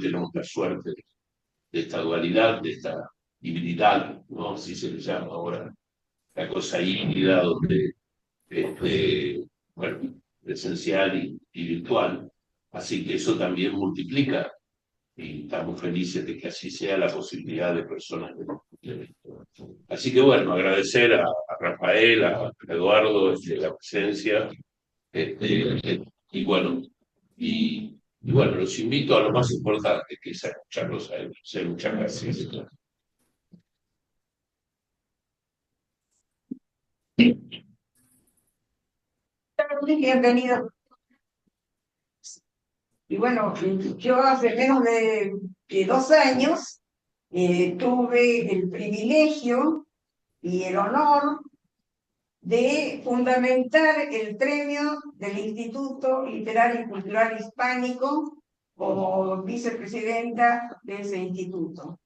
tenemos la suerte de esta dualidad, de esta hibridad, ¿no? Así se le llama ahora, la cosa híbrida, donde bueno, presencial y virtual. Así que eso también multiplica y estamos felices de que así sea la posibilidad de personas. Así que bueno, agradecer a Rafael, a Eduardo, la presencia, y bueno, y bueno, los invito a lo más importante, que es a escucharlos a ellos. Muchas gracias. Bienvenido. Y bueno, yo hace menos de 2 años tuve el privilegio y el honor de fundamentar el premio del Instituto Literario y Cultural Hispánico como vicepresidenta de ese instituto.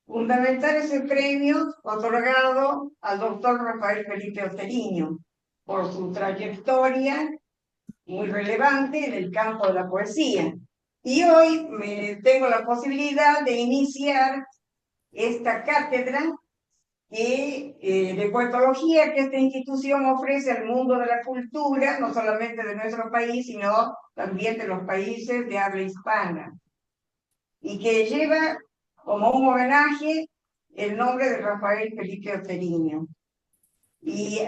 Fundamentar ese premio otorgado al doctor Rafael Felipe Oteriño por su trayectoria muy relevante en el campo de la poesía. Y hoy tengo la posibilidad de iniciar esta cátedra de poetología que esta institución ofrece al mundo de la cultura, no solamente de nuestro país, sino también de los países de habla hispana, y que lleva como un homenaje el nombre de Rafael Felipe Oteriño. Y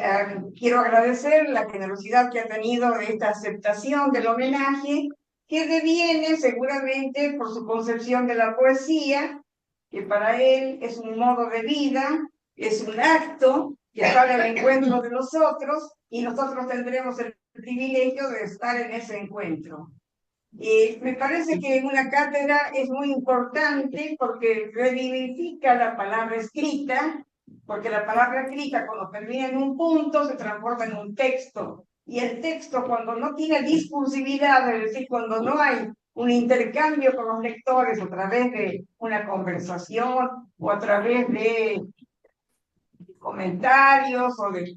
quiero agradecer la generosidad que ha tenido de esta aceptación del homenaje, que deviene seguramente por su concepción de la poesía, que para él es un modo de vida, es un acto que sale al encuentro de nosotros, y nosotros tendremos el privilegio de estar en ese encuentro. Me parece que una cátedra es muy importante porque revivifica la palabra escrita, porque la palabra escrita cuando termina en un punto se transforma en un texto, y el texto cuando no tiene discursividad, es decir, cuando no hay un intercambio con los lectores a través de una conversación o a través de comentarios o de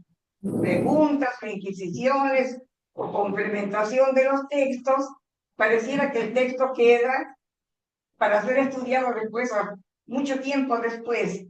preguntas o inquisiciones o complementación de los textos, pareciera que el texto queda para ser estudiado después, mucho tiempo después.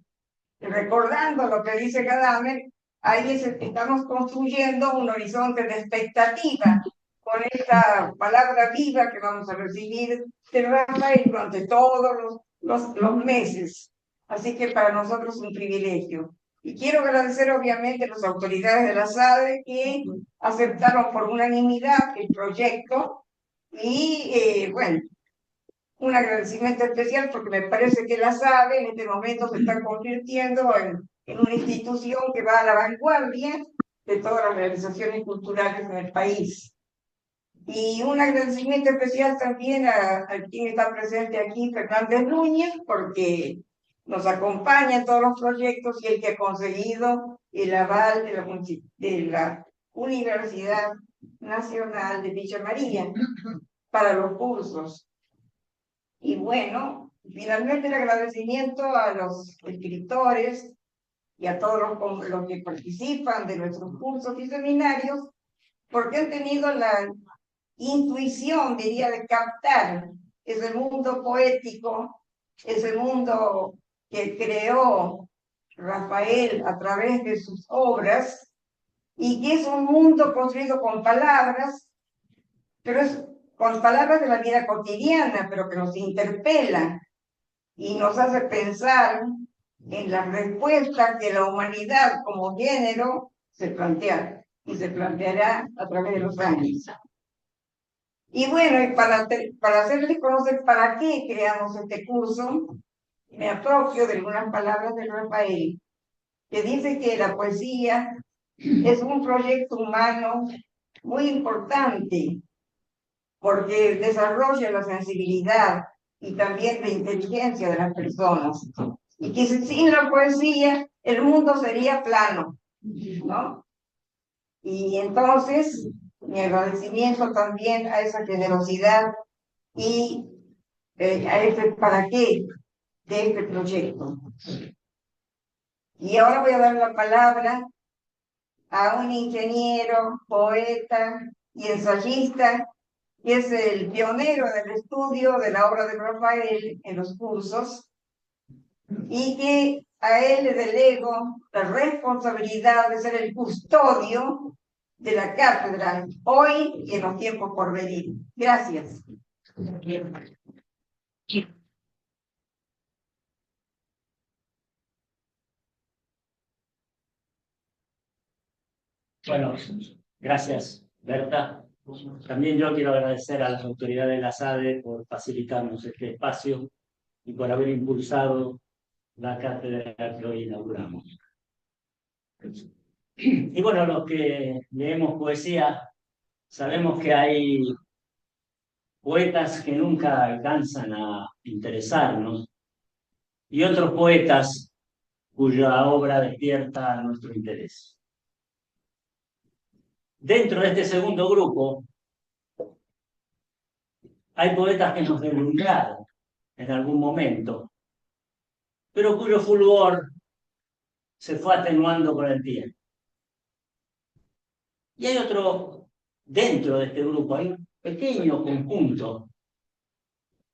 Recordando lo que dice Gadamer, ahí estamos construyendo un horizonte de expectativa con esta palabra viva que vamos a recibir de Rafael durante todos los meses. Así que para nosotros es un privilegio. Y quiero agradecer obviamente a las autoridades de la SADE que aceptaron por unanimidad el proyecto, y bueno, un agradecimiento especial porque me parece que la SADE en este momento se está convirtiendo en una institución que va a la vanguardia de todas las realizaciones culturales en el país. Y un agradecimiento especial también a quien está presente aquí, Fernández Núñez, porque nos acompaña en todos los proyectos y el que ha conseguido el aval de la Universidad Nacional de Villa María para los cursos. Y bueno, finalmente el agradecimiento a los escritores y a todos los que participan de nuestros cursos y seminarios, porque han tenido la intuición, diría, de captar ese mundo poético, ese mundo que creó Rafael a través de sus obras, y que es un mundo construido con palabras, pero es con palabras de la vida cotidiana, pero que nos interpela y nos hace pensar en las respuestas que la humanidad como género se plantea y se planteará a través de los años. Y bueno, y para hacerles conocer para qué creamos este curso, me apropio de algunas palabras de Rafael, que dice que la poesía es un proyecto humano muy importante porque desarrolla la sensibilidad y también la inteligencia de las personas. Y que sin la poesía el mundo sería plano, ¿no? Y entonces, mi agradecimiento también a esa generosidad y a ese para qué de este proyecto. Y ahora voy a dar la palabra a un ingeniero, poeta y ensayista y es el pionero en el estudio de la obra de Rafael en los cursos, y que a él le delego la responsabilidad de ser el custodio de la cátedra hoy y en los tiempos por venir. Gracias. Bueno, gracias, Berta. También yo quiero agradecer a las autoridades de la SADE por facilitarnos este espacio y por haber impulsado la cátedra que hoy inauguramos. Y bueno, los que leemos poesía, sabemos que hay poetas que nunca alcanzan a interesarnos y otros poetas cuya obra despierta nuestro interés. Dentro de este segundo grupo, hay poetas que nos deslumbraron en algún momento, pero cuyo fulgor se fue atenuando con el tiempo. Y hay otro, dentro de este grupo, hay un pequeño conjunto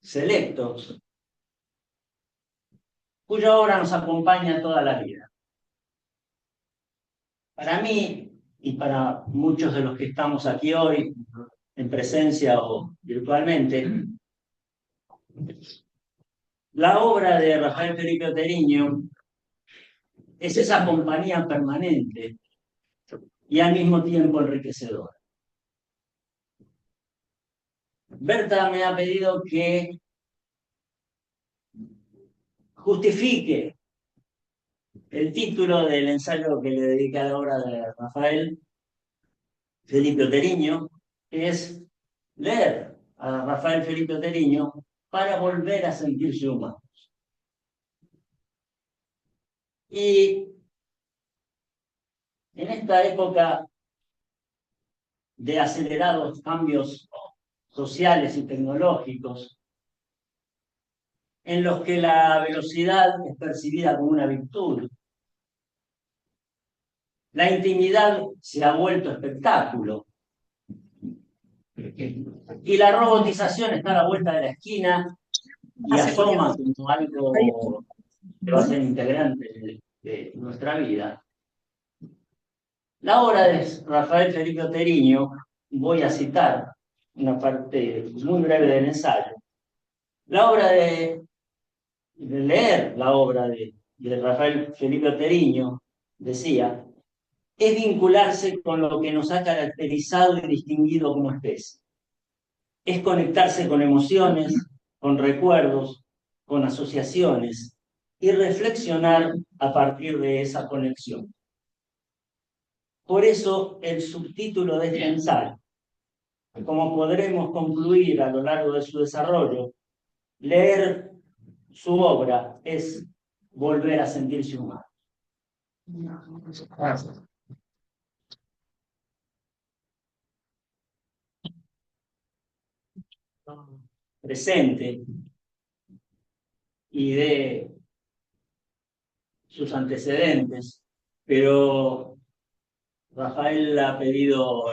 selecto cuya obra nos acompaña toda la vida. Para mí, y para muchos de los que estamos aquí hoy, en presencia o virtualmente, la obra de Rafael Felipe Oteriño es esa compañía permanente y al mismo tiempo enriquecedora. Berta me ha pedido que justifique el título del ensayo que le dediqué a la obra de Rafael Felipe Oteriño, que es leer a Rafael Felipe Oteriño para volver a sentirse humano. Y en esta época de acelerados cambios sociales y tecnológicos, en los que la velocidad es percibida como una virtud, la intimidad se ha vuelto espectáculo, y la robotización está a la vuelta de la esquina y asoma como algo que va a ser integrante de nuestra vida. La obra de Rafael Felipe Oteriño, voy a citar una parte muy breve del ensayo. La obra de leer la obra de Rafael Felipe Oteriño, decía, es vincularse con lo que nos ha caracterizado y distinguido como especie. Es conectarse con emociones, con recuerdos, con asociaciones y reflexionar a partir de esa conexión. Por eso el subtítulo de este ensayo, como podremos concluir a lo largo de su desarrollo, leer su obra es volver a sentirse humano. Presente y de sus antecedentes, pero Rafael ha pedido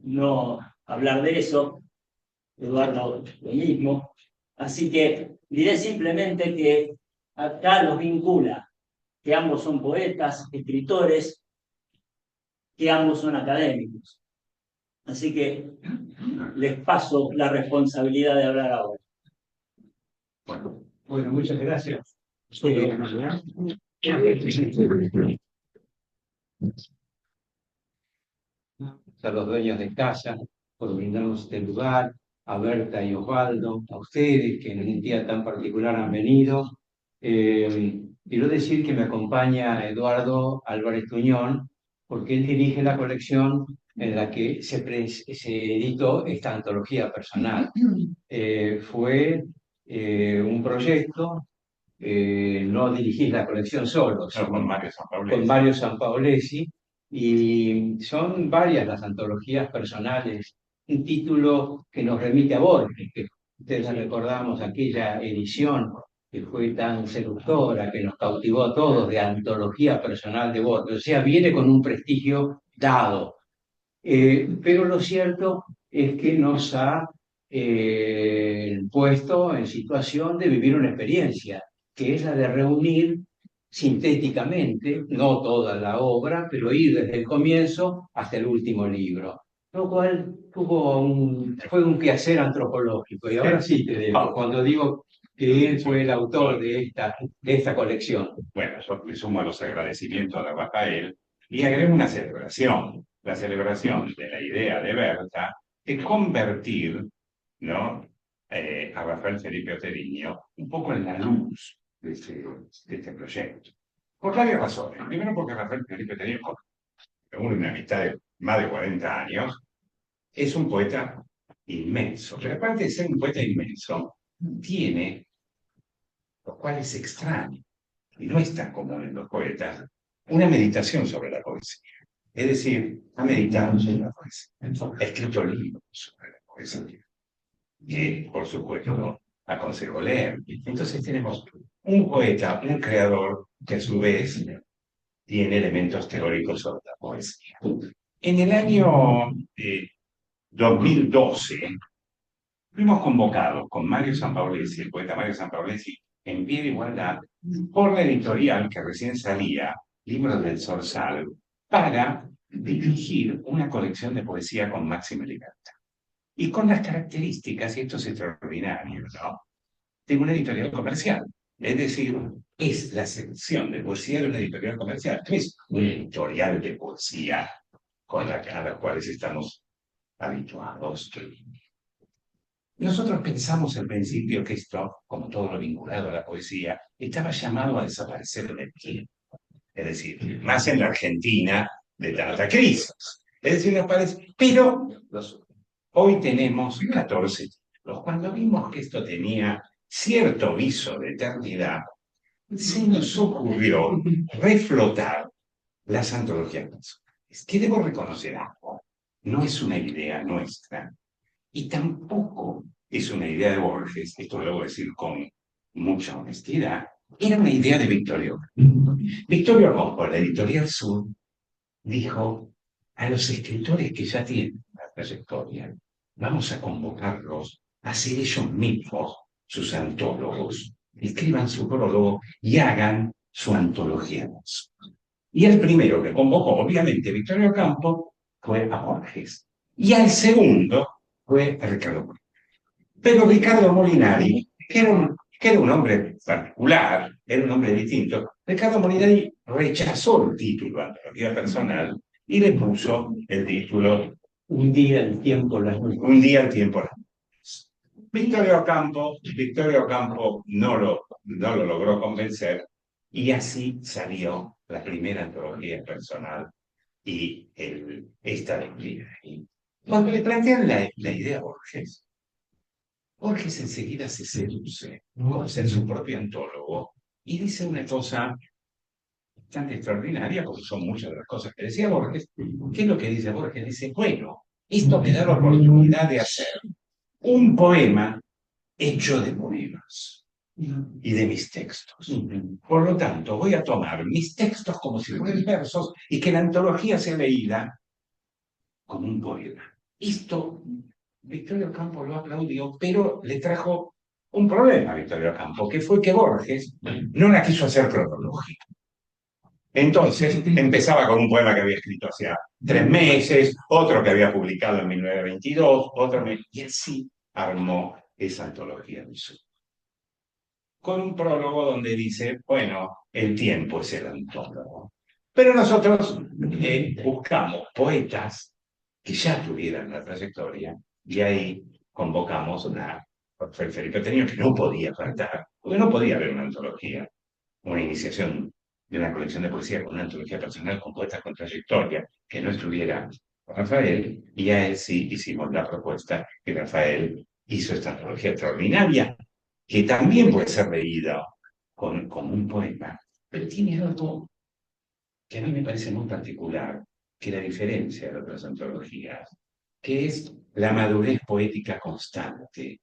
no hablar de eso, Eduardo lo mismo, así que diré simplemente que acá los vincula que ambos son poetas, escritores, que ambos son académicos. Así que les paso la responsabilidad de hablar ahora. Bueno, muchas gracias. A los dueños de casa por brindarnos este lugar, a Berta y Osvaldo, a ustedes que en un día tan particular han venido. Quiero decir que me acompaña Eduardo Álvarez Tuñón, porque él dirige la colección en la que se editó esta antología personal. Fue un proyecto, no dirigís la colección solo, Pero con varios sanpaolesi, y son varias las antologías personales. Un título que nos remite a Borges, que ustedes recordamos aquella edición que fue tan seductora, que nos cautivó a todos, de antología personal de Borges. O sea, viene con un prestigio dado. Pero lo cierto es que nos ha puesto en situación de vivir una experiencia, que es la de reunir sintéticamente, no toda la obra, pero ir desde el comienzo hasta el último libro, lo cual fue un quehacer antropológico. Y ahora sí te digo, cuando digo que él fue el autor de esta colección. Bueno, yo me sumo a los agradecimientos a Rafael y agrego una celebración, la celebración de la idea de Berta de convertir, ¿no? A Rafael Felipe Oteriño un poco en la luz de este proyecto. Por varias razones. Primero porque Rafael Felipe Oteriño, con una amistad de más de 40 años, es un poeta inmenso. Pero aparte de ser un poeta inmenso, tiene, lo cual es extraño, y no es tan común en los poetas, una meditación sobre la poesía. Es decir, ha meditado sobre la poesía, ha escrito libros sobre la poesía, que por supuesto aconsejo leer. Entonces tenemos un poeta, un creador, que a su vez tiene elementos teóricos sobre la poesía. En el año 2012, fuimos convocados con Mario Sampaolesi, el poeta Mario Sampaolesi, en Pie de Igualdad, por la editorial que recién salía, Libros del Zorzal, para dirigir una colección de poesía con máxima libertad. Y con las características, y esto es extraordinario, ¿no?, de una editorial comercial. Es decir, es la sección de poesía de una editorial comercial. No es una editorial de poesía a las cuales estamos habituados. Nosotros pensamos al principio que esto, como todo lo vinculado a la poesía, estaba llamado a desaparecer en el tiempo. Es decir, más en la Argentina de tanta crisis. Es decir, nos parece. Pero hoy tenemos 14 títulos. Cuando vimos que esto tenía cierto viso de eternidad, se nos ocurrió reflotar las antologías personales. Que debo reconocer algo, no es una idea nuestra. Y tampoco es una idea de Borges, esto lo debo decir con mucha honestidad, era una idea de Victorio Ocampo. Victorio Ocampo, la editorial Sur, dijo a los escritores que ya tienen una trayectoria, vamos a convocarlos a ser ellos mismos sus antólogos, escriban su prólogo y hagan su antología. Y el primero que convocó, obviamente, Victorio Ocampo, fue a Borges. Y al segundo fue a Ricardo Molinari. Pero Ricardo Molinari, que era un hombre particular, era un hombre distinto, Ricardo Molinari rechazó el título Antología Personal y le puso el título Un día el tiempo las nubes. Un día el tiempo las nubes. Victorio Ocampo no lo logró convencer y así salió la primera antología personal y esta de Molinari. Cuando le plantean la idea a Borges, Borges enseguida se seduce con ser su propio antólogo y dice una cosa bastante extraordinaria, como son muchas de las cosas que decía Borges. ¿Qué es lo que dice Borges? Dice, bueno, esto me da la oportunidad de hacer un poema hecho de poemas y de mis textos. Por lo tanto, voy a tomar mis textos como si fueran versos y que la antología sea leída como un poema. Esto Victorio Ocampo lo aplaudió, pero le trajo un problema a Victorio Ocampo, que fue que Borges no la quiso hacer cronológica. Entonces empezaba con un poema que había escrito hacía 3 meses, otro que había publicado en 1922, y así armó esa antología del sur. Con un prólogo donde dice, bueno, el tiempo es el antólogo. Pero nosotros buscamos poetas que ya tuvieran la trayectoria y ahí convocamos a Felipe Oteriño, que no podía faltar, porque no podía haber una antología, una iniciación de una colección de poesía con una antología personal con poetas con trayectoria que no estuviera Rafael, y a él sí hicimos la propuesta que Rafael hizo esta antología extraordinaria, que también puede ser leída con un poema, pero tiene algo que a mí me parece muy particular, que la diferencia de otras antologías, que es la madurez poética constante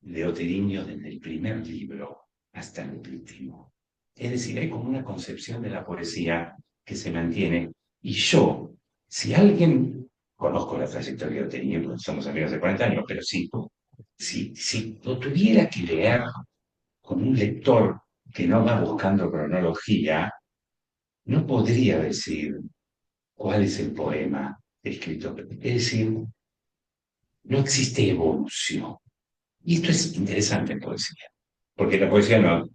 de Oteriño desde el primer libro hasta el último. Es decir, hay como una concepción de la poesía que se mantiene. Y yo, si alguien conozco la trayectoria de Oteniyi, porque somos amigos de 40 años, pero si lo tuviera que leer con un lector que no va buscando cronología, no podría decir cuál es el poema escrito. Es decir, no existe evolución. Y esto es interesante en poesía, porque la poesía no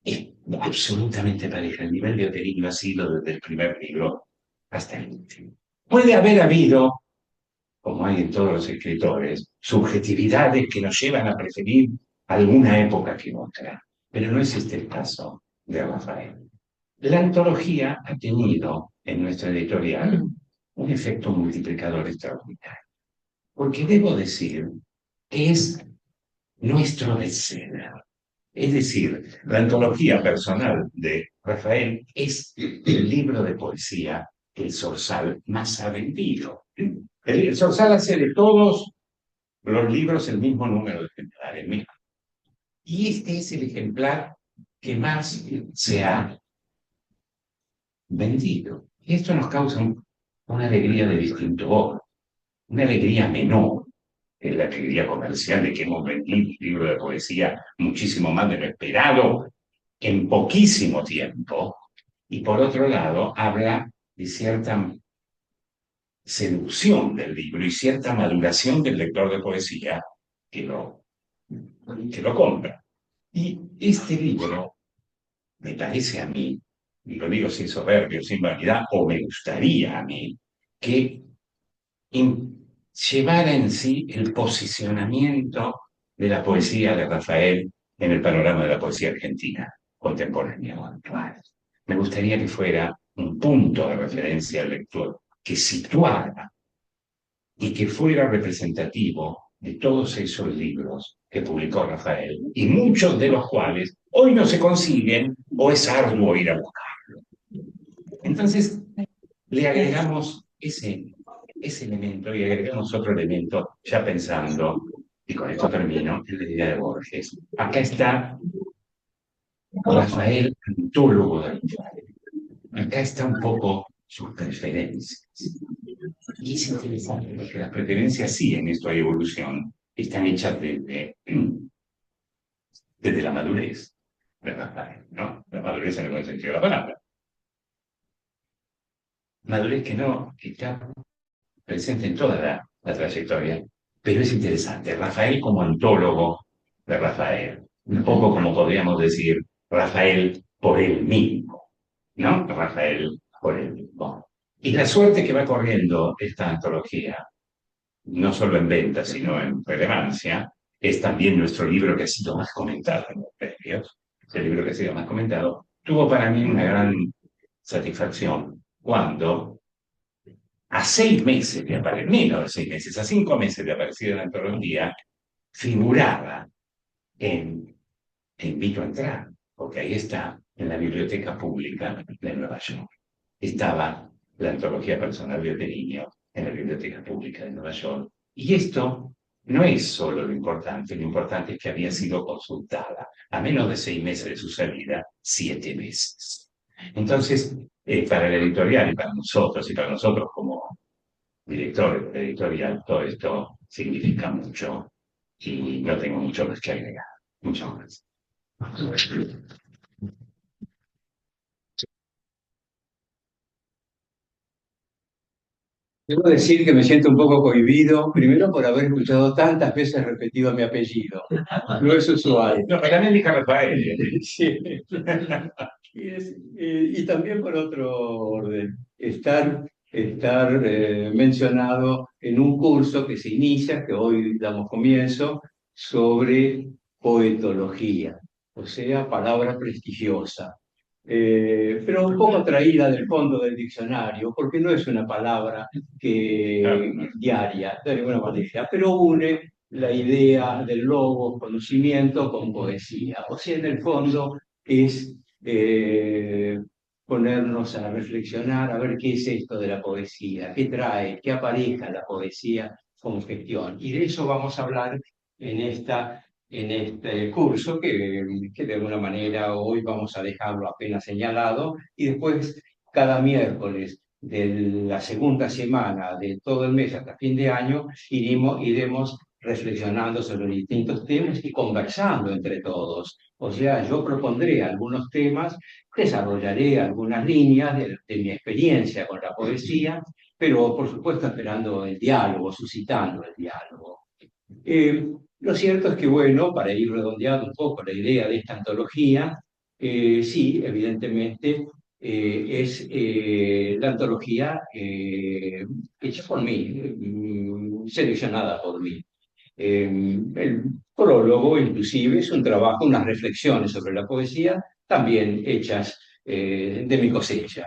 es absolutamente pareja. El nivel de Oteniyi ha sido desde el primer libro hasta el último. Puede haber habido, como hay en todos los escritores, subjetividades que nos llevan a preferir alguna época que otra, pero no existe el caso de Rafael. La antología ha tenido en nuestra editorial un efecto multiplicador extraordinario, porque debo decir que es nuestro bestseller. Es decir, la antología personal de Rafael es el libro de poesía que el Zorzal más ha vendido. El Zorzal hace de todos los libros el mismo número de ejemplares. Y este es el ejemplar que más se ha vendido. Y esto nos causa una alegría de distinto orden, una alegría menor que la alegría comercial de que hemos vendido un libro de poesía muchísimo más de lo esperado en poquísimo tiempo. Y por otro lado, habla de cierta seducción del libro y cierta maduración del lector de poesía que lo compra. Y este libro, me parece a mí, y lo digo sin soberbio, sin vanidad, o me gustaría a mí, que llevara en sí el posicionamiento de la poesía de Rafael en el panorama de la poesía argentina contemporánea o actual. Me gustaría que fuera un punto de referencia al lector, que situara y que fuera representativo de todos esos libros que publicó Rafael, y muchos de los cuales hoy no se consiguen o es arduo ir a buscarlo. Entonces, le agregamos ese elemento y agregamos otro elemento, ya pensando, y con esto termino, en la idea de Borges. Acá está Rafael, antólogo del Rafael. Acá está un poco sus preferencias. Y es interesante porque las preferencias sí, en esto hay evolución, están hechas desde la madurez de Rafael, ¿no? La madurez en el buen sentido de la palabra. Madurez que está presente en toda la trayectoria, pero es interesante. Rafael como antólogo de Rafael, un poco como podríamos decir Rafael por él mismo, ¿no? Rafael por él mismo. Y la suerte que va corriendo esta antología, no solo en venta, sino en relevancia, es también nuestro libro que ha sido más comentado en los premios. El libro que ha sido más comentado tuvo para mí una gran satisfacción cuando a 6 meses de aparecer, menos de 6 meses, a 5 meses de aparecer en la antología, figuraba Te invito a entrar, porque ahí está, en la Biblioteca Pública de Nueva York. Estaba la antología personal de Oteniyi en la Biblioteca Pública de Nueva York. Y esto no es solo lo importante es que había sido consultada a menos de 6 meses de su salida, 7 meses. Entonces, para la editorial y para nosotros como directores de la editorial, todo esto significa mucho y no tengo mucho más que agregar. Muchas gracias. Debo decir que me siento un poco cohibido, primero por haber escuchado tantas veces repetido mi apellido. No es usual. No, pero también dije Rafael. Sí. Y también por otro orden, estar mencionado en un curso que se inicia, que hoy damos comienzo, sobre poetología, o sea, palabra prestigiosa. Pero un poco traída del fondo del diccionario, porque no es una palabra diaria, de alguna manera, pero une la idea del logo, conocimiento, con poesía. O sea, en el fondo es ponernos a reflexionar, a ver qué es esto de la poesía, qué trae, qué apareja la poesía como gestión. Y de eso vamos a hablar en este curso que de alguna manera hoy vamos a dejarlo apenas señalado y después cada miércoles de la segunda semana de todo el mes hasta fin de año, iremos reflexionando sobre los distintos temas y conversando entre todos. O sea, yo propondré algunos temas, desarrollaré algunas líneas de mi experiencia con la poesía, pero por supuesto esperando el diálogo, suscitando el diálogo. Lo cierto es que, bueno, para ir redondeando un poco la idea de esta antología, sí, evidentemente es la antología hecha por mí, seleccionada por mí. El prólogo, inclusive, es un trabajo, unas reflexiones sobre la poesía, también hechas de mi cosecha.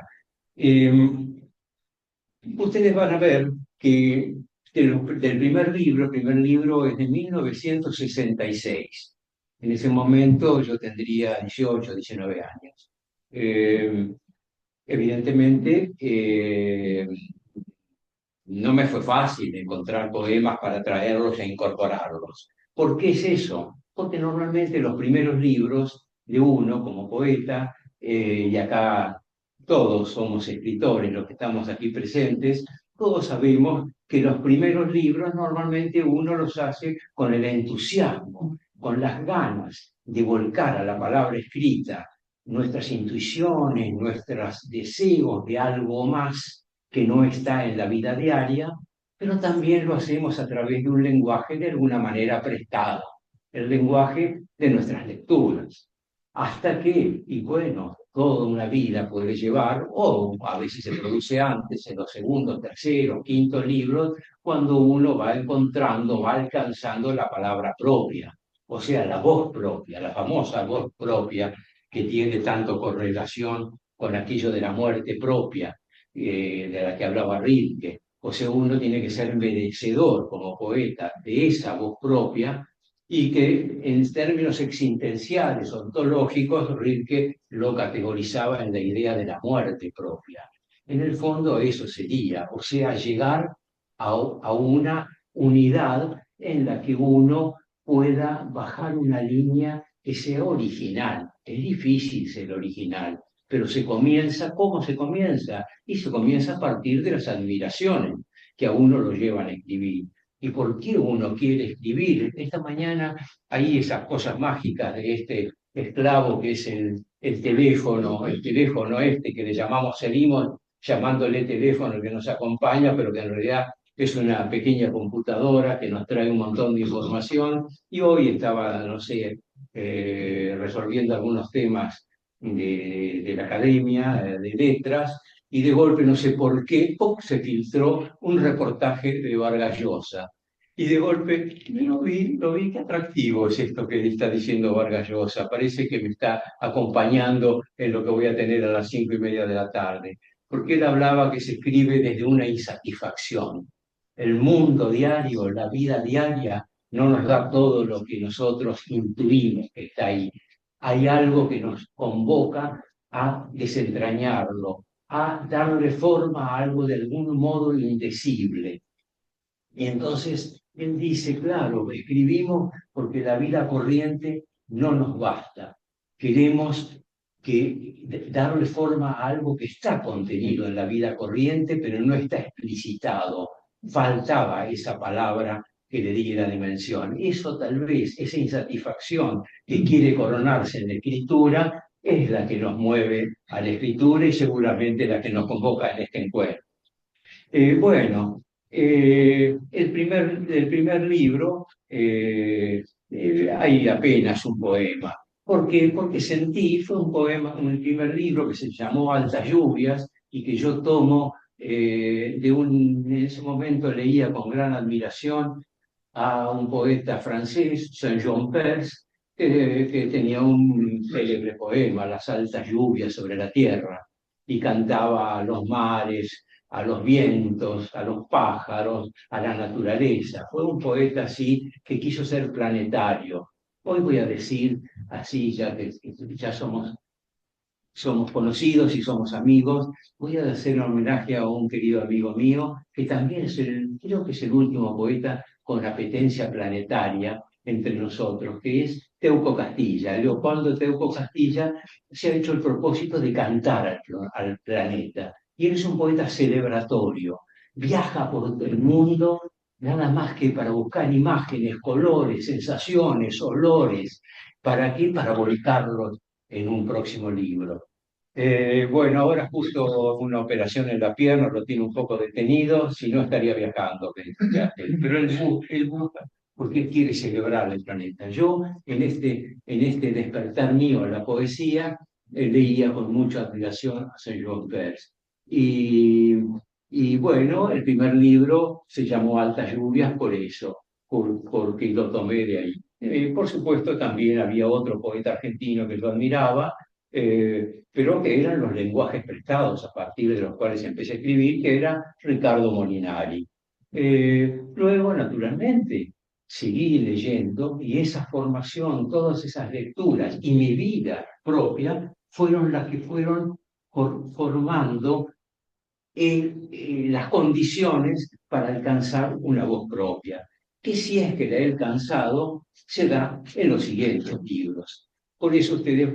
Ustedes van a ver que del el primer libro es de 1966. En ese momento yo tendría 18, 19 años. Evidentemente, no me fue fácil encontrar poemas para traerlos e incorporarlos. ¿Por qué es eso? Porque normalmente los primeros libros de uno como poeta, y acá todos somos escritores, los que estamos aquí presentes, todos sabemos que los primeros libros normalmente uno los hace con el entusiasmo, con las ganas de volcar a la palabra escrita nuestras intuiciones, nuestros deseos de algo más que no está en la vida diaria, pero también lo hacemos a través de un lenguaje de alguna manera prestado, el lenguaje de nuestras lecturas. Hasta que, y bueno, toda una vida puede llevar, o a veces se produce antes, en los segundos, terceros, quintos libros, cuando uno va encontrando, va alcanzando la palabra propia, o sea, la voz propia, la famosa voz propia que tiene tanto correlación con aquello de la muerte propia, de la que hablaba Rilke. O sea, uno tiene que ser merecedor como poeta de esa voz propia y que en términos existenciales, ontológicos, Rilke lo categorizaba en la idea de la muerte propia. En el fondo eso sería, o sea, llegar a una unidad en la que uno pueda bajar una línea que sea original. Es difícil ser original, pero se comienza, ¿cómo se comienza? Y se comienza a partir de las admiraciones que a uno lo llevan a escribir. ¿Y por qué uno quiere escribir? Esta mañana hay esas cosas mágicas de este esclavo que es el teléfono este que le llamamos, seguimos llamándole teléfono que nos acompaña, pero que en realidad es una pequeña computadora que nos trae un montón de información. Y hoy estaba, no sé, resolviendo algunos temas de la academia, de letras, y de golpe, no sé por qué, ¡pum!, se filtró un reportaje de Vargas Llosa. Y de golpe lo vi, qué atractivo es esto que está diciendo Vargas Llosa. Parece que me está acompañando en lo que voy a tener a las 5:30 de la tarde. Porque él hablaba que se escribe desde una insatisfacción. El mundo diario, la vida diaria, no nos da todo lo que nosotros intuimos que está ahí. Hay algo que nos convoca a desentrañarlo, a darle forma a algo de algún modo indecible. Y entonces él dice, claro, escribimos porque la vida corriente no nos basta. Queremos darle forma a algo que está contenido en la vida corriente, pero no está explicitado. Faltaba esa palabra que le diera dimensión. Eso tal vez, esa insatisfacción que quiere coronarse en la escritura, es la que nos mueve a la escritura y seguramente la que nos convoca en este encuentro. Bueno, el primer libro hay apenas un poema. ¿Por qué? Porque sentí, fue un poema, un primer libro que se llamó Altas Lluvias y que yo tomo en ese momento leía con gran admiración a un poeta francés, Saint-Jean Perse, que tenía un célebre poema, Las altas lluvias sobre la tierra, y cantaba a los mares, a los vientos, a los pájaros, a la naturaleza. Fue un poeta así que quiso ser planetario. Hoy voy a decir, así ya que ya somos conocidos y somos amigos, voy a hacer un homenaje a un querido amigo mío, que también creo que es el último poeta con apetencia planetaria entre nosotros, que es Teuco Castilla. Leopoldo Teuco Castilla se ha hecho el propósito de cantar al planeta. y él es un poeta celebratorio. Viaja por el mundo nada más que para buscar imágenes, colores, sensaciones, olores. ¿Para qué? Para volcarlos en un próximo libro. Bueno, ahora justo una operación en la pierna lo tiene un poco detenido, si no estaría viajando. Pero él busca porque él quiere celebrar el planeta. Yo, en este despertar mío a la poesía, leía con mucha admiración a Saint-Just Peirce. Y bueno, el primer libro se llamó Altas Lluvias por eso, porque lo tomé de ahí. Por supuesto, también había otro poeta argentino que yo admiraba, pero que eran los lenguajes prestados a partir de los cuales empecé a escribir, que era Ricardo Molinari. Luego, naturalmente, seguí leyendo y esa formación, todas esas lecturas y mi vida propia fueron las que fueron formando las condiciones para alcanzar una voz propia, que si es que la he alcanzado, se da en los siguientes libros. Por eso ustedes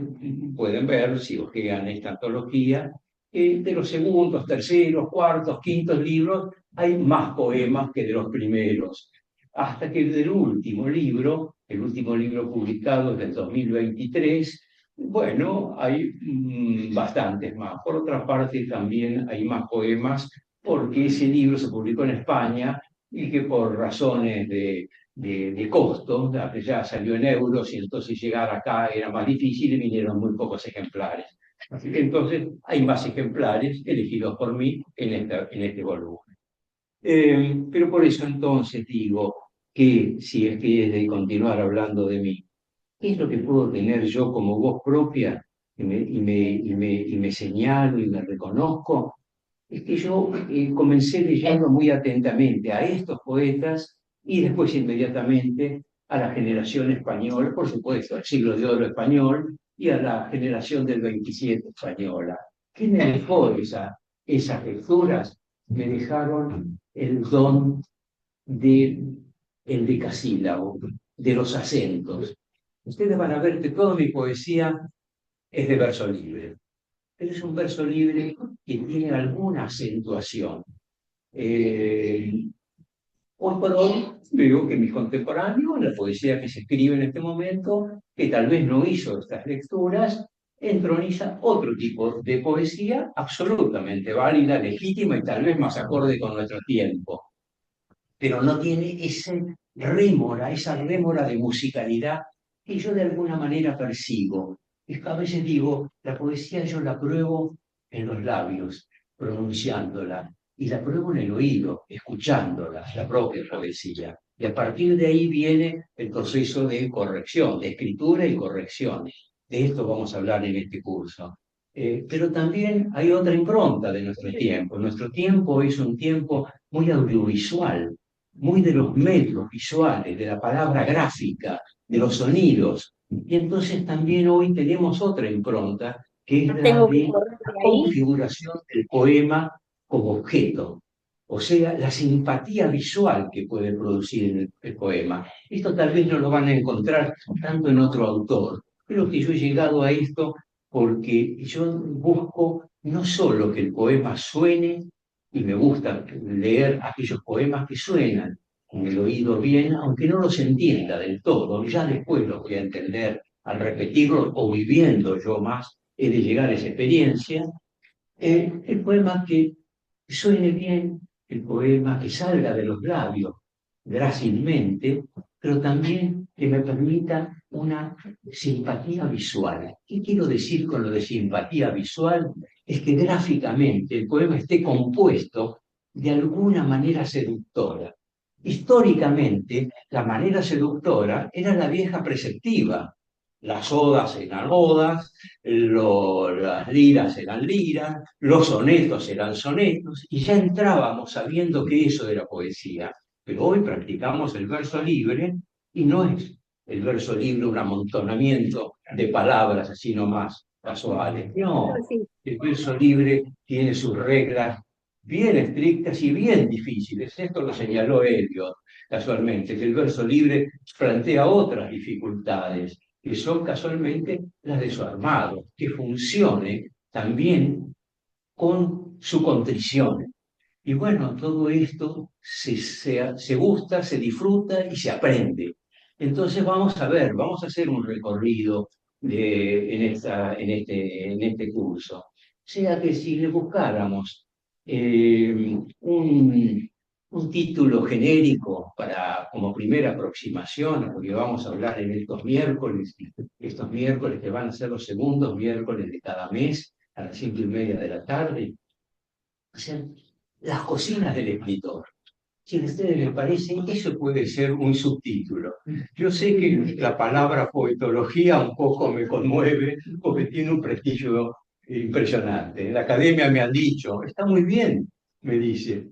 pueden ver, si ojean esta antología, de los segundos, terceros, cuartos, quintos libros, hay más poemas que de los primeros. Hasta que del último libro, el último libro publicado es del 2023, bueno, hay bastantes más. Por otra parte, también hay más poemas porque ese libro se publicó en España y que por razones de costo, ya salió en euros y entonces llegar acá era más difícil y vinieron muy pocos ejemplares. Así que entonces hay más ejemplares elegidos por mí en este volumen. Pero por eso entonces digo que si es que es de continuar hablando de mí, ¿qué es lo que puedo tener yo como voz propia y me señalo y me reconozco? Es que yo comencé leyendo muy atentamente a estos poetas y después inmediatamente a la generación española, por supuesto, al siglo de oro español y a la generación del 27 española. ¿Qué me dejó esas lecturas? Me dejaron el don del decasílabo, de los acentos. Ustedes van a ver que toda mi poesía es de verso libre, pero es un verso libre que tiene alguna acentuación. Hoy por hoy veo que mis contemporáneos, la poesía que se escribe en este momento, que tal vez no hizo estas lecturas, entroniza otro tipo de poesía absolutamente válida, legítima y tal vez más acorde con nuestro tiempo, pero no tiene esa rémora de musicalidad que yo de alguna manera persigo. Es que a veces digo, la poesía yo la pruebo en los labios, pronunciándola, y la pruebo en el oído, escuchándola, la propia poesía. Y a partir de ahí viene el proceso de corrección, de escritura y corrección. De esto vamos a hablar en este curso. Pero también hay otra impronta de nuestro tiempo. Nuestro tiempo es un tiempo muy audiovisual, muy de los medios visuales, de la palabra gráfica, de los sonidos. Y entonces también hoy tenemos otra impronta, que es la de configuración del poema como objeto. O sea, la simpatía visual que puede producir el poema. Esto tal vez no lo van a encontrar tanto en otro autor. Creo que yo he llegado a esto porque yo busco no solo que el poema suene, y me gusta leer aquellos poemas que suenan en el oído bien, aunque no los entienda del todo, ya después los voy a entender al repetirlo o viviendo yo más, he de llegar a esa experiencia. El poema que suene bien, el poema que salga de los labios grácilmente, pero también que me permita una simpatía visual. ¿Qué quiero decir con lo de simpatía visual? Es que gráficamente el poema esté compuesto de alguna manera seductora. Históricamente, la manera seductora era la vieja preceptiva. Las odas eran odas, las liras eran liras, los sonetos eran sonetos, y ya entrábamos sabiendo que eso era poesía. Pero hoy practicamos el verso libre y no es el verso libre un amontonamiento de palabras así nomás casuales. No, el verso libre tiene sus reglas bien estrictas y bien difíciles. Esto lo señaló Eliot casualmente, que el verso libre plantea otras dificultades, que son casualmente las de su armado, que funcione también con su contrición. Y bueno, todo esto se gusta, se disfruta y se aprende. Entonces vamos a ver, vamos a hacer un recorrido en este curso. O sea que si le buscáramos un título genérico como primera aproximación a lo que vamos a hablar en estos miércoles que van a ser los segundos miércoles de cada mes a las 5:30 de la tarde, o sea, las cocinas del escritor. Si a ustedes les parece, eso puede ser un subtítulo. Yo sé que la palabra poetología un poco me conmueve porque tiene un prestigio impresionante. En la academia me han dicho, está muy bien, me dice,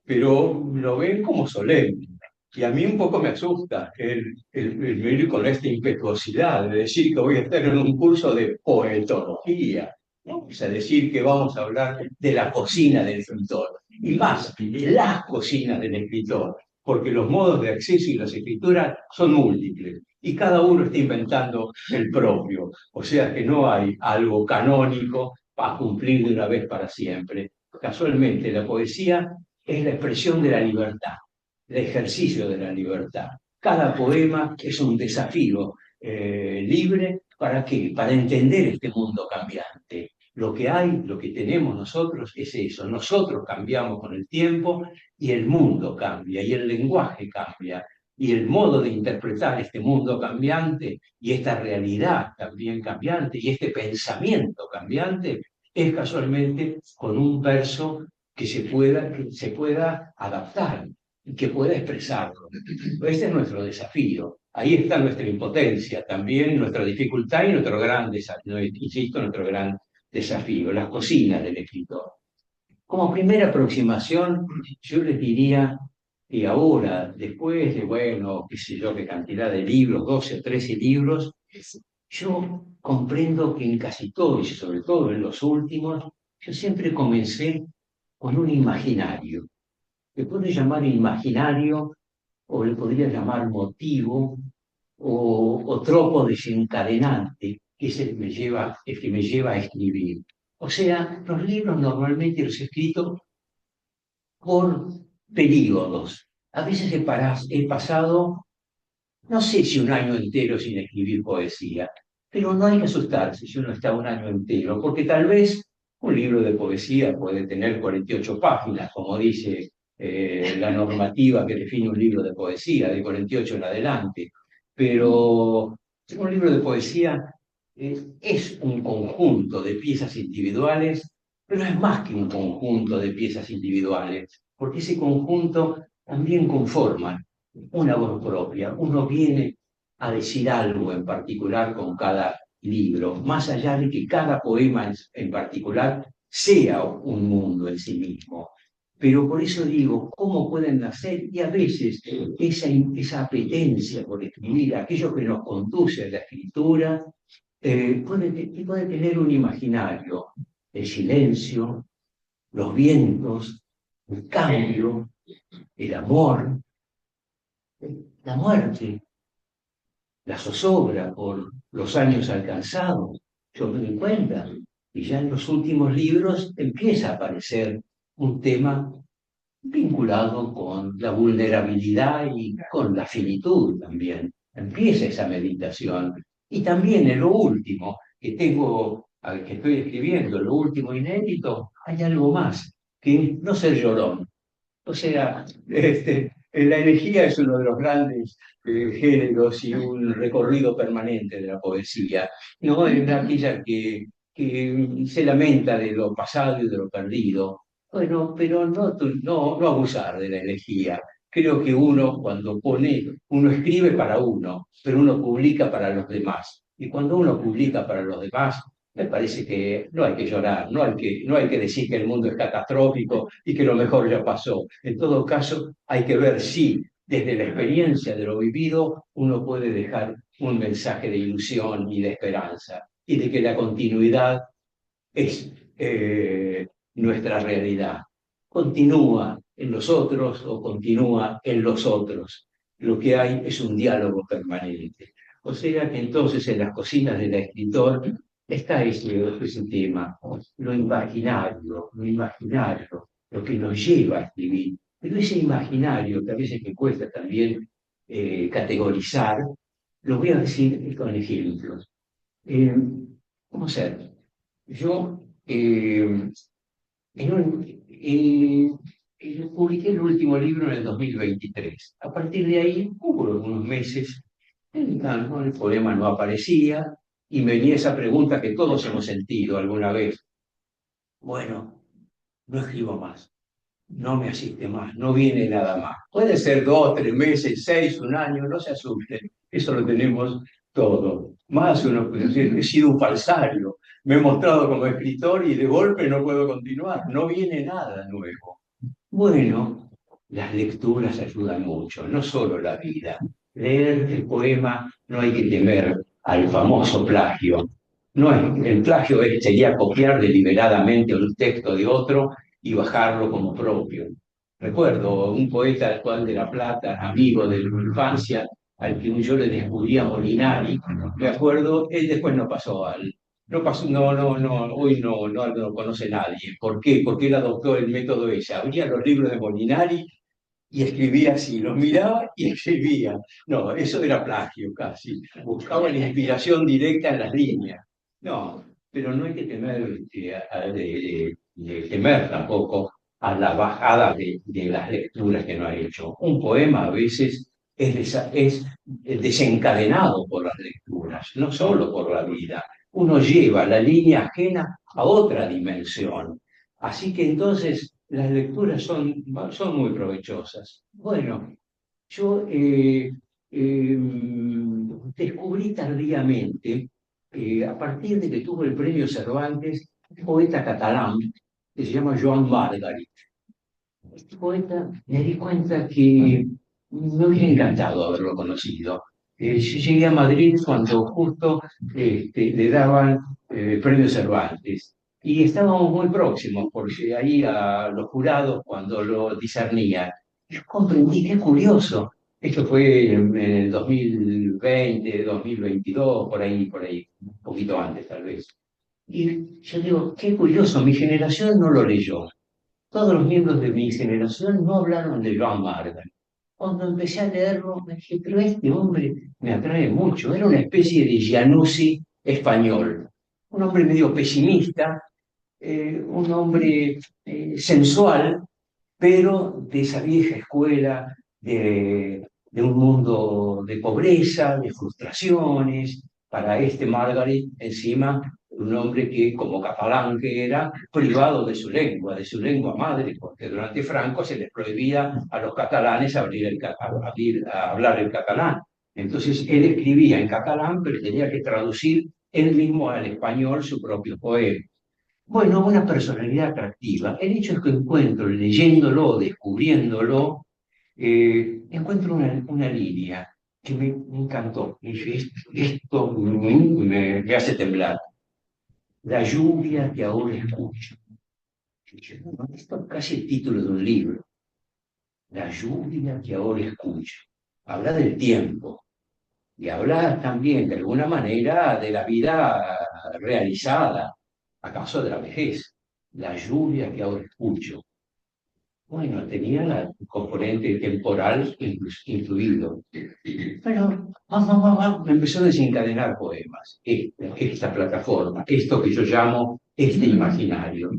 pero lo ven como solemne. Y a mí un poco me asusta el venir con esta impetuosidad de decir que voy a estar en un curso de poetología, ¿no? O sea, decir que vamos a hablar de la cocina del escritor, y más, de las cocinas del escritor, porque los modos de acceso y las escrituras son múltiples, y cada uno está inventando el propio. O sea que no hay algo canónico para cumplir de una vez para siempre. Casualmente, la poesía es la expresión de la libertad, el ejercicio de la libertad. Cada poema es un desafío libre. ¿Para qué? Para entender este mundo cambiante. Lo que hay, lo que tenemos nosotros es eso. Nosotros cambiamos con el tiempo y el mundo cambia y el lenguaje cambia y el modo de interpretar este mundo cambiante y esta realidad también cambiante y este pensamiento cambiante es casualmente con un verso que se pueda adaptar y que pueda expresarlo. Este es nuestro desafío. Ahí está nuestra impotencia, también nuestra dificultad y nuestro gran desafío, insisto, nuestro gran desafío, las cocinas del escritor. Como primera aproximación, yo les diría que ahora, después de, bueno, qué sé yo, qué cantidad de libros, 12 o 13 libros, yo comprendo que en casi todos, y sobre todo en los últimos, yo siempre comencé con un imaginario. Le puede llamar imaginario o le podría llamar motivo o tropo desencadenante, que es el que me lleva a escribir. O sea, los libros normalmente los he escrito por periodos. A veces he pasado, no sé si un año entero sin escribir poesía, pero no hay que asustarse si uno está un año entero, porque tal vez un libro de poesía puede tener 48 páginas, como dice la normativa que define un libro de poesía, de 48 en adelante. Pero un libro de poesía es un conjunto de piezas individuales, pero es más que un conjunto de piezas individuales, porque ese conjunto también conforma una voz propia. Uno viene a decir algo en particular con cada libro, más allá de que cada poema en particular sea un mundo en sí mismo. Pero por eso digo, ¿cómo pueden nacer? Y a veces esa apetencia por escribir, aquello que nos conduce a la escritura, puede tener un imaginario, el silencio, los vientos, el cambio, el amor, la muerte, la zozobra por los años alcanzados. Yo me doy cuenta y ya en los últimos libros empieza a aparecer un tema vinculado con la vulnerabilidad y con la finitud también. Empieza esa meditación. Y también en lo último que que estoy escribiendo, lo último inédito, hay algo más, que es no ser llorón. O sea, la elegía es uno de los grandes géneros y un recorrido permanente de la poesía, ¿no? Es aquella que se lamenta de lo pasado y de lo perdido. Bueno, pero no abusar de la elegía. Creo que uno escribe para uno, pero uno publica para los demás. Y cuando uno publica para los demás, me parece que no hay que llorar, no hay que decir que el mundo es catastrófico y que lo mejor ya pasó. En todo caso, hay que ver si desde la experiencia de lo vivido uno puede dejar un mensaje de ilusión y de esperanza y de que la continuidad es nuestra realidad. Continúa en los otros o continúa en los otros. Lo que hay es un diálogo permanente. O sea que entonces en las cocinas del escritor está ese tema, lo imaginario, lo que nos lleva a escribir. Pero ese imaginario, que a veces me cuesta también categorizar, lo voy a decir con ejemplos. ¿Cómo ser? Yo publiqué el último libro en el 2023. A partir de ahí hubo algunos meses en que el poema no aparecía y me venía esa pregunta que todos hemos sentido alguna vez. Bueno, no escribo más, no me asiste más, no viene nada más. Puede ser 2, 3 meses, 6, un año, no se asusten, eso lo tenemos todo. Más uno puede decir, he sido un falsario, me he mostrado como escritor y de golpe no puedo continuar, no viene nada nuevo. Bueno, las lecturas ayudan mucho, no solo la vida. Leer el poema no hay que temer al famoso plagio. No es, el plagio sería copiar deliberadamente un texto de otro y bajarlo como propio. Recuerdo un poeta, Juan de la Plata, amigo de mi infancia, al que yo le descubrí a Molinari. Me acuerdo, él después no pasó al, no pasó, hoy no lo conoce nadie. ¿Por qué? Porque él adoptó el método ese. Abría los libros de Molinari y escribía así, los miraba y escribía. No, eso era plagio casi. Buscaba la inspiración directa en las líneas. No, pero no hay que temer, temer tampoco a la bajada de las lecturas que no ha hecho. Un poema a veces es desencadenado por las lecturas, no solo por la vida. Uno lleva la línea ajena a otra dimensión. Así que entonces las lecturas son muy provechosas. Bueno, yo descubrí tardíamente, a partir de que tuvo el premio Cervantes, un poeta catalán que se llama Joan Margarit. Este poeta me di cuenta que me hubiera encantado haberlo conocido. Yo llegué a Madrid cuando justo le daban el premio Cervantes y estábamos muy próximos porque ahí a los jurados cuando lo discernían. Yo comprendí, qué curioso. Esto fue en el 2020, 2022, por ahí, un poquito antes tal vez. Y yo digo, qué curioso, mi generación no lo leyó. Todos los miembros de mi generación no hablaron de Joan Margaret. Cuando empecé a leerlo, me dije, pero este hombre me atrae mucho. Era una especie de Giannuzzi español. Un hombre medio pesimista, un hombre sensual, pero de esa vieja escuela, de un mundo de pobreza, de frustraciones. Para este Margaret, encima, un hombre que, como catalán que era, privado de su lengua madre, porque durante Franco se les prohibía a los catalanes hablar el catalán. Entonces él escribía en catalán, pero tenía que traducir él mismo al español su propio poema. Bueno, una personalidad atractiva. El hecho es que encuentro, leyéndolo, descubriéndolo, encuentro una línea que me encantó. Y dije, esto me hace temblar. La lluvia que ahora escucho. Dije, no, esto es casi el título de un libro. La lluvia que ahora escucho. Habla del tiempo. Y habla también, de alguna manera, de la vida realizada, acaso de la vejez. La lluvia que ahora escucho. Bueno, tenía el componente temporal incluido. Pero me empezó a desencadenar poemas, esta plataforma, esto que yo llamo este imaginario.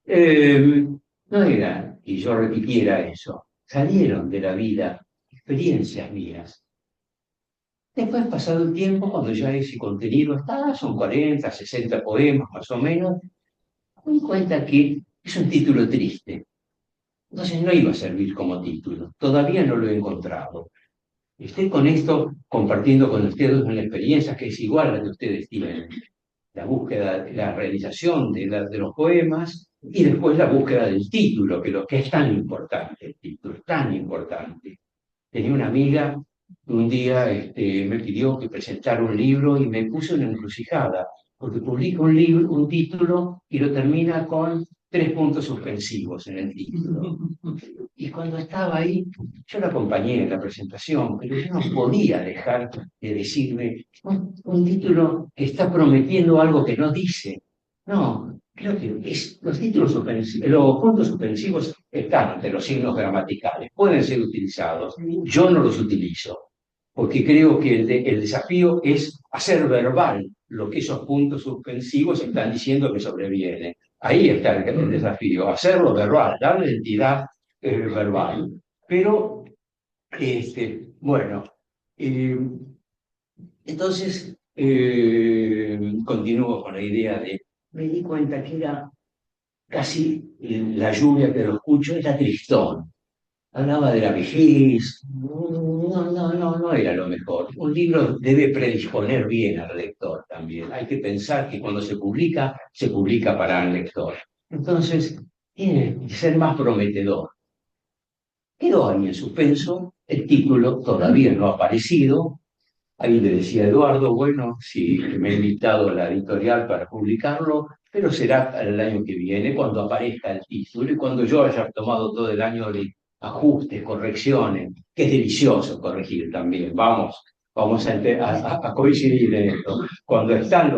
No era que yo repitiera eso, salieron de la vida experiencias mías. Después, pasado el tiempo, cuando ya ese contenido está, son 40, 60 poemas más o menos, me di cuenta que es un título triste. Entonces no iba a servir como título. Todavía no lo he encontrado. Estoy con esto compartiendo con ustedes una experiencia que es igual a la que ustedes tienen. La búsqueda, la realización de los poemas y después la búsqueda del título, que es tan importante, el título es tan importante. Tenía una amiga que un día me pidió que presentara un libro y me puso en una encrucijada, porque publica un libro, un título y lo termina con 3 puntos suspensivos en el título. Y cuando estaba ahí, yo lo acompañé en la presentación, pero yo no podía dejar de decirme un título que está prometiendo algo que no dice. No, creo que los títulos suspensivos, los puntos suspensivos están ante los signos gramaticales, pueden ser utilizados. Yo no los utilizo, porque creo que el desafío es hacer verbal lo que esos puntos suspensivos están diciendo que sobreviene. Ahí está el desafío, hacerlo verbal, darle entidad verbal. Pero, bueno, entonces continúo con la idea de, me di cuenta que era casi la lluvia que lo escucho, era tristón. Hablaba de la vejez, no era lo mejor. Un libro debe predisponer bien al lector también. Hay que pensar que cuando se publica para el lector. Entonces, tiene que ser más prometedor. Quedó ahí en suspenso, el título todavía no ha aparecido. Ahí le decía a Eduardo, bueno, si me ha invitado a la editorial para publicarlo, pero será para el año que viene, cuando aparezca el título y cuando yo haya tomado todo el año de ajustes, correcciones, que es delicioso corregir también. Vamos a coincidir en esto. Cuando están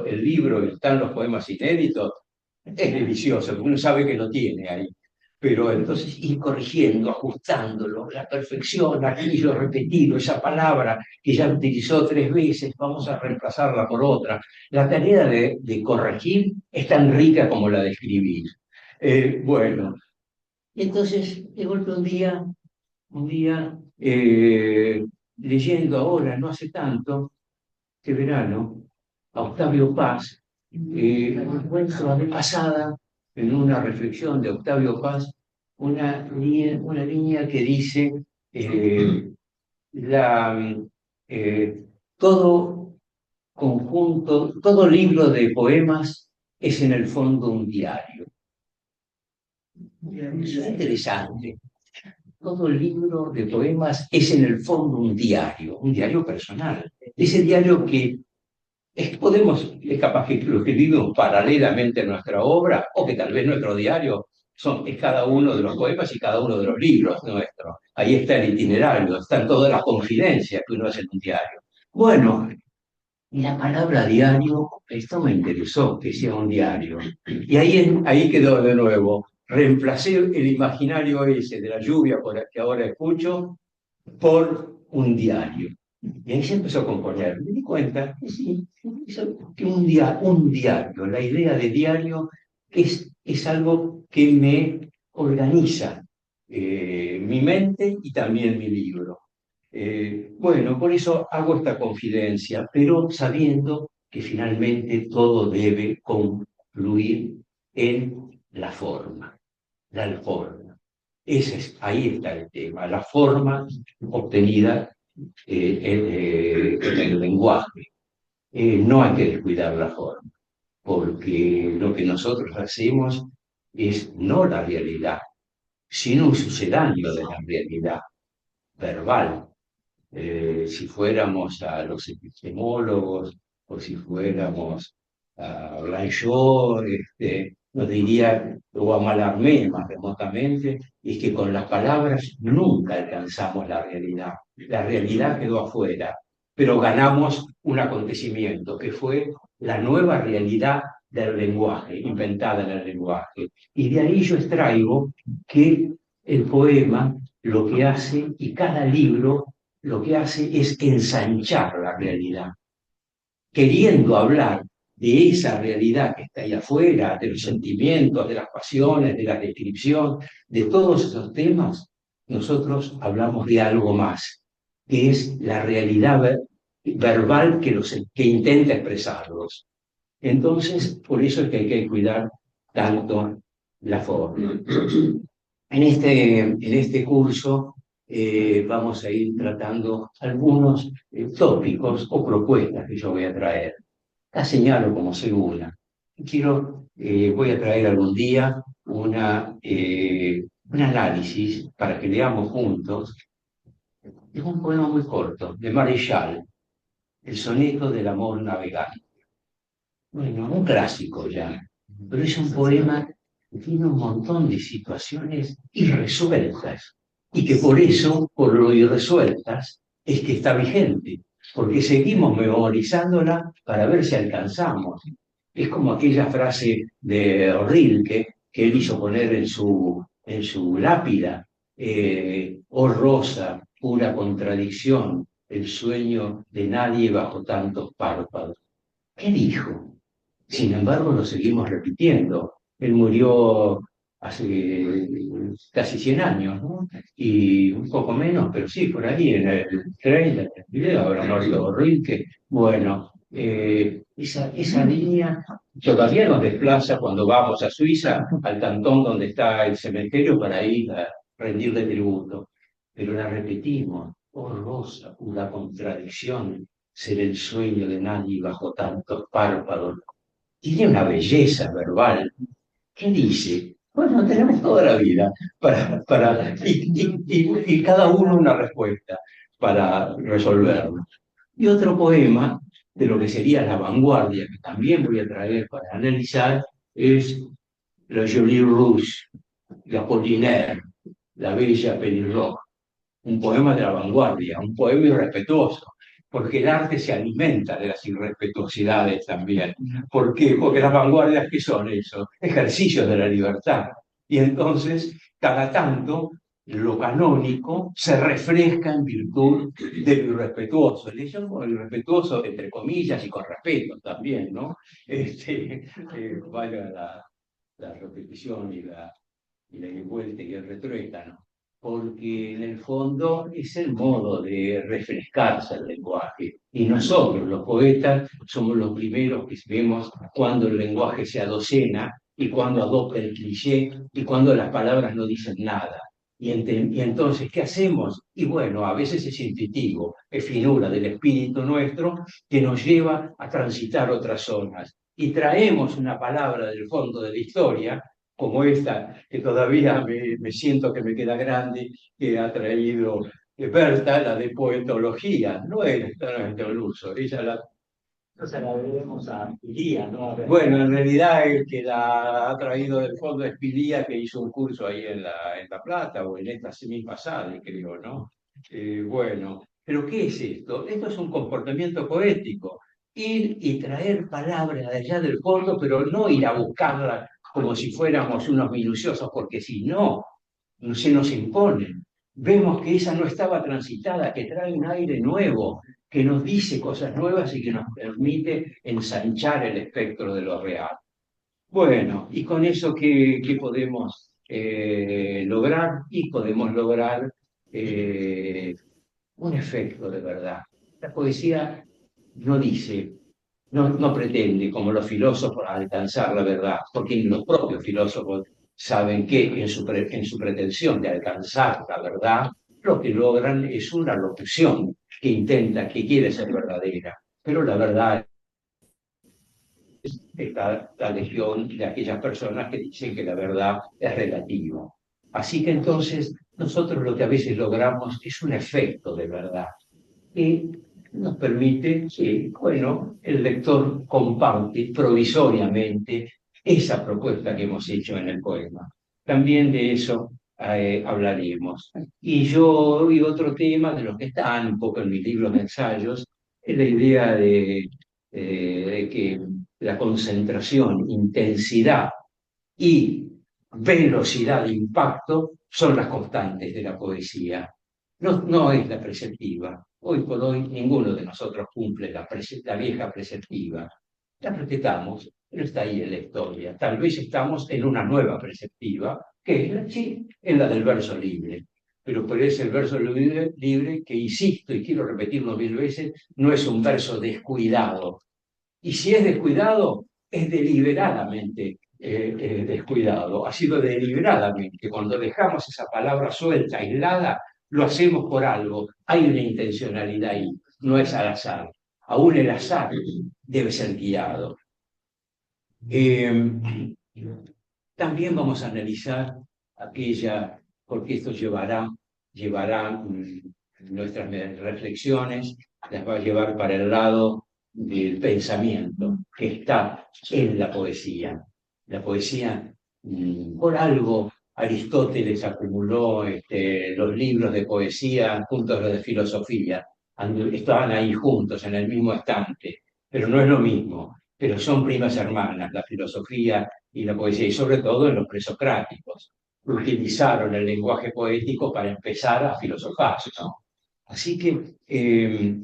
el libro y están los poemas inéditos, es delicioso, porque uno sabe que lo tiene ahí. Pero entonces ir corrigiendo, ajustándolo, la perfección, aquello repetido, esa palabra que ya utilizó 3 veces, vamos a reemplazarla por otra. La tarea de corregir es tan rica como la de escribir. Bueno, entonces de golpe un día leyendo ahora, no hace tanto, este verano, a Octavio Paz, encuentro la vez pasada en una reflexión de Octavio Paz una línea que dice todo conjunto, todo libro de poemas es en el fondo un diario. Eso es interesante. Todo libro de poemas es en el fondo un diario personal. Ese diario que es capaz que lo escribimos paralelamente a nuestra obra, o que tal vez nuestro diario es cada uno de los poemas y cada uno de los libros nuestros. Ahí está el itinerario, están todas las confidencias que uno hace en un diario. Bueno, la palabra diario, esto me interesó, que sea un diario. Y ahí quedó de nuevo. Reemplacé el imaginario ese de la lluvia que ahora escucho por un diario. Y ahí se empezó a componer. Me di cuenta que sí, que un diario, la idea de diario es algo que me organiza mi mente y también mi libro. Bueno, por eso hago esta confidencia, pero sabiendo que finalmente todo debe concluir en la forma. La forma. Ahí está el tema, la forma obtenida en el lenguaje. No hay que descuidar la forma, porque lo que nosotros hacemos es no la realidad, sino un sucedáneo de la realidad verbal. Si fuéramos a los epistemólogos o si fuéramos a Blanchot, nos diría, o a Mallarmé más remotamente, es que con las palabras nunca alcanzamos la realidad. La realidad quedó afuera, pero ganamos un acontecimiento que fue la nueva realidad del lenguaje, inventada en el lenguaje. Y de ahí yo extraigo que el poema lo que hace, y cada libro lo que hace es ensanchar la realidad, queriendo hablar de esa realidad que está ahí afuera, de los sentimientos, de las pasiones, de la descripción, de todos esos temas. Nosotros hablamos de algo más, que es la realidad verbal que intenta expresarlos. Entonces, por eso es que hay que cuidar tanto la forma. En este curso vamos a ir tratando algunos tópicos o propuestas que yo voy a traer. La señalo como segunda. Voy a traer algún día un análisis para que leamos juntos. Es un poema muy corto, de Marechal, El soneto del amor navegante. Bueno, un clásico ya, pero es un poema tiene un montón de situaciones irresueltas y que por eso, por lo irresueltas, es que está vigente, porque seguimos memorizándola para ver si alcanzamos. Es como aquella frase de Rilke que él hizo poner en su lápida, oh rosa, pura contradicción, el sueño de nadie bajo tantos párpados. ¿Qué dijo? Sin embargo, lo seguimos repitiendo. Él murió hace casi 100 años, ¿no? Y un poco menos, pero sí, por ahí, en el 30, en el video, habrá muerto Rilke. Bueno, esa línea todavía nos desplaza cuando vamos a Suiza, al cantón donde está el cementerio, para ir a rendirle tributo. Pero la repetimos, oh rosa, una contradicción, ser el sueño de nadie bajo tantos párpados. Tiene una belleza verbal. ¿Qué dice? Bueno, tenemos toda la vida y cada uno una respuesta para resolverlo. Y otro poema de lo que sería la vanguardia, que también voy a traer para analizar, es La Jolie Rouge, de Apollinaire, la bella pelirroja. Un poema de la vanguardia, un poema irrespetuoso, porque el arte se alimenta de las irrespetuosidades también. ¿Por qué? Porque las vanguardias, ¿qué son eso? Ejercicios de la libertad. Y entonces, cada tanto, lo canónico se refresca en virtud de lo irrespetuoso. Le llamo irrespetuoso entre comillas y con respeto también, ¿no? Valga la repetición y la vuelta y el retruécano, porque en el fondo es el modo de refrescarse el lenguaje. Y nosotros, los poetas, somos los primeros que vemos cuando el lenguaje se adocena y cuando adopta el cliché y cuando las palabras no dicen nada. Y entonces, ¿qué hacemos? Y bueno, a veces es intuitivo, es finura del espíritu nuestro que nos lleva a transitar otras zonas. Y traemos una palabra del fondo de la historia como esta, que todavía me siento que me queda grande, que ha traído Berta, la de poetología, no es extremadamente el uso, Entonces la debemos a Ilía, ¿no? bueno, en realidad el que la ha traído del fondo es Pilía, que hizo un curso ahí en La Plata, o en esta misma sala, creo, ¿no? Bueno, pero ¿qué es esto? Esto es un comportamiento poético, ir y traer palabras de allá del fondo, pero no ir a buscarlas como si fuéramos unos minuciosos, porque si no, se nos imponen. Vemos que esa no estaba transitada, que trae un aire nuevo, que nos dice cosas nuevas y que nos permite ensanchar el espectro de lo real. Bueno, y con eso, ¿qué podemos lograr? Y podemos lograr un efecto de verdad. La poesía no dice, no pretende, como los filósofos, alcanzar la verdad, porque los propios filósofos saben que en su pretensión de alcanzar la verdad, lo que logran es una locución que intenta, que quiere ser verdadera, pero la verdad está la legión de aquellas personas que dicen que la verdad es relativa. Así que entonces nosotros lo que a veces logramos es un efecto de verdad que nos permite que, bueno, el lector comparte provisoriamente esa propuesta que hemos hecho en el poema. También de eso hablaremos. Y otro tema de los que están un poco en mis libros de ensayos es la idea de que la concentración, intensidad y velocidad de impacto son las constantes de la poesía. No es la preceptiva. Hoy por hoy ninguno de nosotros cumple la vieja preceptiva. La respetamos, pero está ahí en la historia. Tal vez estamos en una nueva preceptiva, que es, sí, en la del verso libre. Pero es el verso libre que, insisto, y quiero repetirlo 1000 veces, no es un verso descuidado. Y si es descuidado, es deliberadamente descuidado. Ha sido deliberadamente. Cuando dejamos esa palabra suelta, aislada, lo hacemos por algo. Hay una intencionalidad ahí, no es al azar. Aún el azar debe ser guiado. También vamos a analizar porque esto llevará nuestras reflexiones, las va a llevar para el lado del pensamiento que está en la poesía. La poesía Por algo Aristóteles acumuló los libros de poesía junto a los de filosofía. Estaban ahí juntos, en el mismo estante, pero no es lo mismo. Pero son primas hermanas, la filosofía y la poesía, y sobre todo en los presocráticos. Utilizaron el lenguaje poético para empezar a filosofar, ¿no? Así que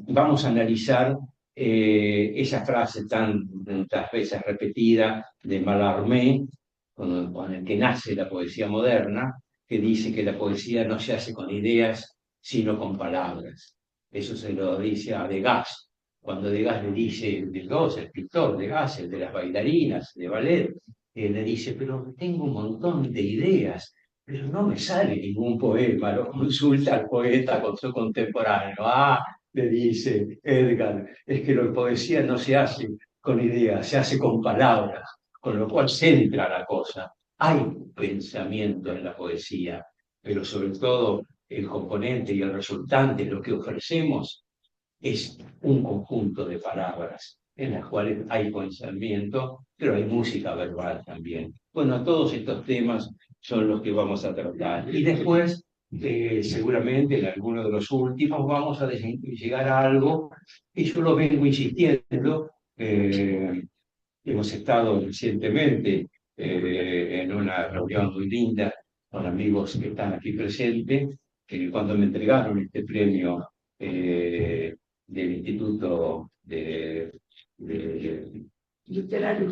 vamos a analizar esa frase tantas veces repetida de Mallarmé, con el que nace la poesía moderna, que dice que la poesía no se hace con ideas, sino con palabras. Eso se lo dice a Degas. Cuando Degas le dice, Degas, el escritor Degas, el de las bailarinas, de ballet, le dice, pero tengo un montón de ideas, pero no me sale ningún poema. Lo consulta al poeta con su contemporáneo. Ah, le dice Edgar, es que la poesía no se hace con ideas, se hace con palabras, con lo cual centra la cosa. Hay pensamiento en la poesía, pero sobre todo el componente y el resultante, lo que ofrecemos, es un conjunto de palabras en las cuales hay pensamiento, pero hay música verbal también. Bueno, todos estos temas son los que vamos a tratar. Y después, seguramente en alguno de los últimos, vamos a llegar a algo que yo lo vengo insistiendo. Hemos estado recientemente en una reunión muy linda con amigos que están aquí presentes, que cuando me entregaron este premio del Instituto Literario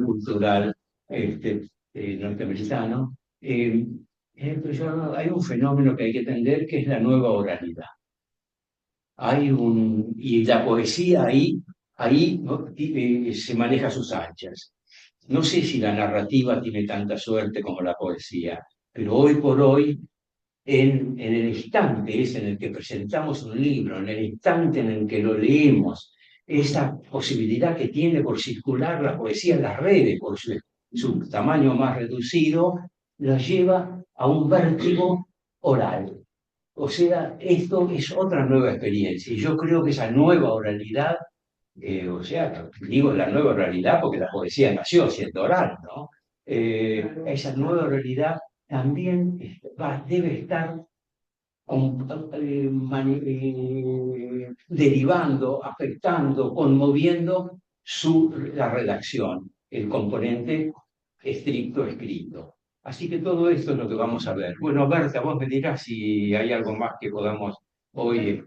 Cultural norteamericano, hay un fenómeno que hay que entender, que es la nueva oralidad. Y la poesía ahí ¿no? Se maneja a sus anchas. No sé si la narrativa tiene tanta suerte como la poesía, pero hoy por hoy, en el instante ese en el que presentamos un libro, en el instante en el que lo leemos, esa posibilidad que tiene por circular la poesía en las redes, por su tamaño más reducido, la lleva a un vértigo oral. O sea, esto es otra nueva experiencia. Y yo creo que esa nueva oralidad, o sea, digo la nueva oralidad porque la poesía nació siendo oral, ¿no? Esa nueva oralidad también debe estar derivando, afectando, conmoviendo la redacción, el componente estricto escrito. Así que todo esto es lo que vamos a ver. Bueno, Berta, vos me dirás si hay algo más que podamos hoy...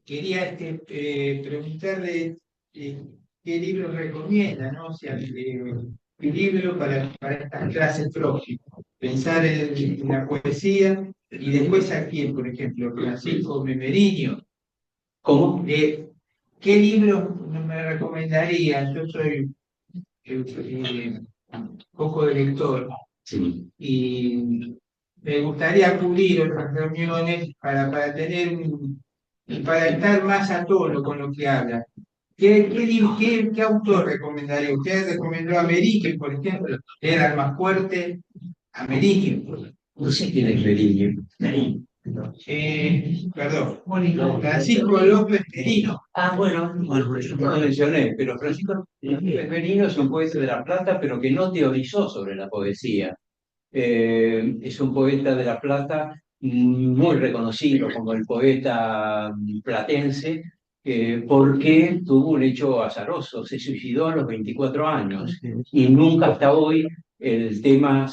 Quería preguntarle qué libro recomienda, ¿no? O sea, qué libro para estas clases próximas. Pensar en la poesía y después aquí, por ejemplo, Francisco Memeriño. ¿Cómo? ¿Qué libro me recomendaría? Yo soy poco de lector. Sí. Y me gustaría acudir a otras reuniones para para estar más a tono con lo que habla. ¿Qué autor recomendaría? Usted recomendó a Merique, por ejemplo, era el más fuerte, a Merique. No sé quién es Meriño. Perdón, Francisco López Merino. Bueno, yo no lo mencioné, pero Francisco López Merino es un poeta de La Plata, pero que no teorizó sobre la poesía. Es un poeta de La Plata muy reconocido como el poeta platense, porque tuvo un hecho azaroso, se suicidó a los 24 años y nunca hasta hoy el tema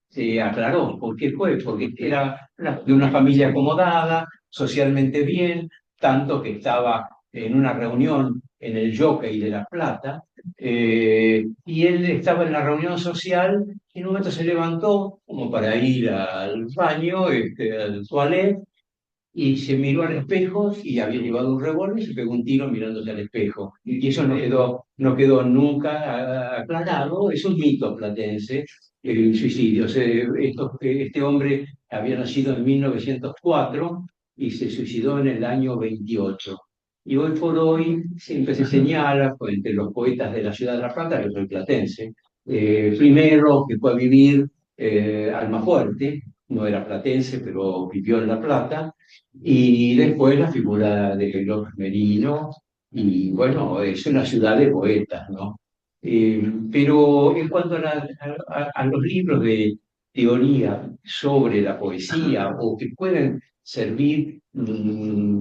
se aclaró. ¿Por qué fue? Porque era de una familia acomodada, socialmente bien, tanto que estaba en una reunión en el Jockey de La Plata, y él estaba en la reunión social y en un momento se levantó como para ir al baño, al toilet, y se miró al espejo y había llevado un revólver y se pegó un tiro mirándose al espejo. Y eso no quedó nunca aclarado, es un mito platense, el suicidio. Este hombre había nacido en 1904 y se suicidó en el año 28. Y hoy por hoy siempre se señala, entre los poetas de la ciudad de La Plata, que soy platense, primero que fue a vivir Almafuerte, no era platense, pero vivió en La Plata, y después la figura de López Merino, y bueno, es una ciudad de poetas, ¿no? Pero en cuanto a los libros de teoría sobre la poesía, o que pueden servir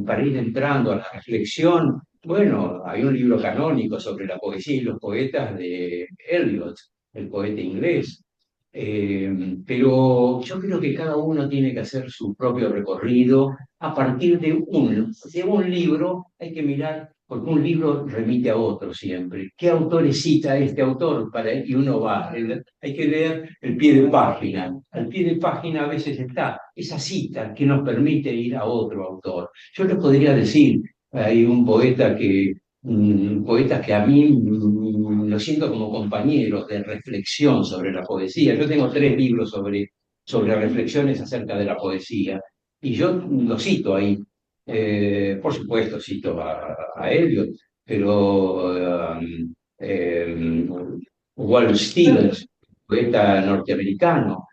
para ir entrando a la reflexión, bueno, hay un libro canónico sobre la poesía y los poetas de Eliot, el poeta inglés. Pero yo creo que cada uno tiene que hacer su propio recorrido a partir de un libro. Hay que mirar, porque un libro remite a otro siempre. ¿Qué autores cita este autor? Y uno va, hay que leer el pie de página. Al pie de página a veces está esa cita que nos permite ir a otro autor. Yo les podría decir, hay un poeta poetas que a mí lo siento como compañeros de reflexión sobre la poesía. Yo tengo 3 libros sobre reflexiones acerca de la poesía y yo lo cito ahí. Por supuesto, cito a Eliot, pero Wallace Stevens, poeta norteamericano,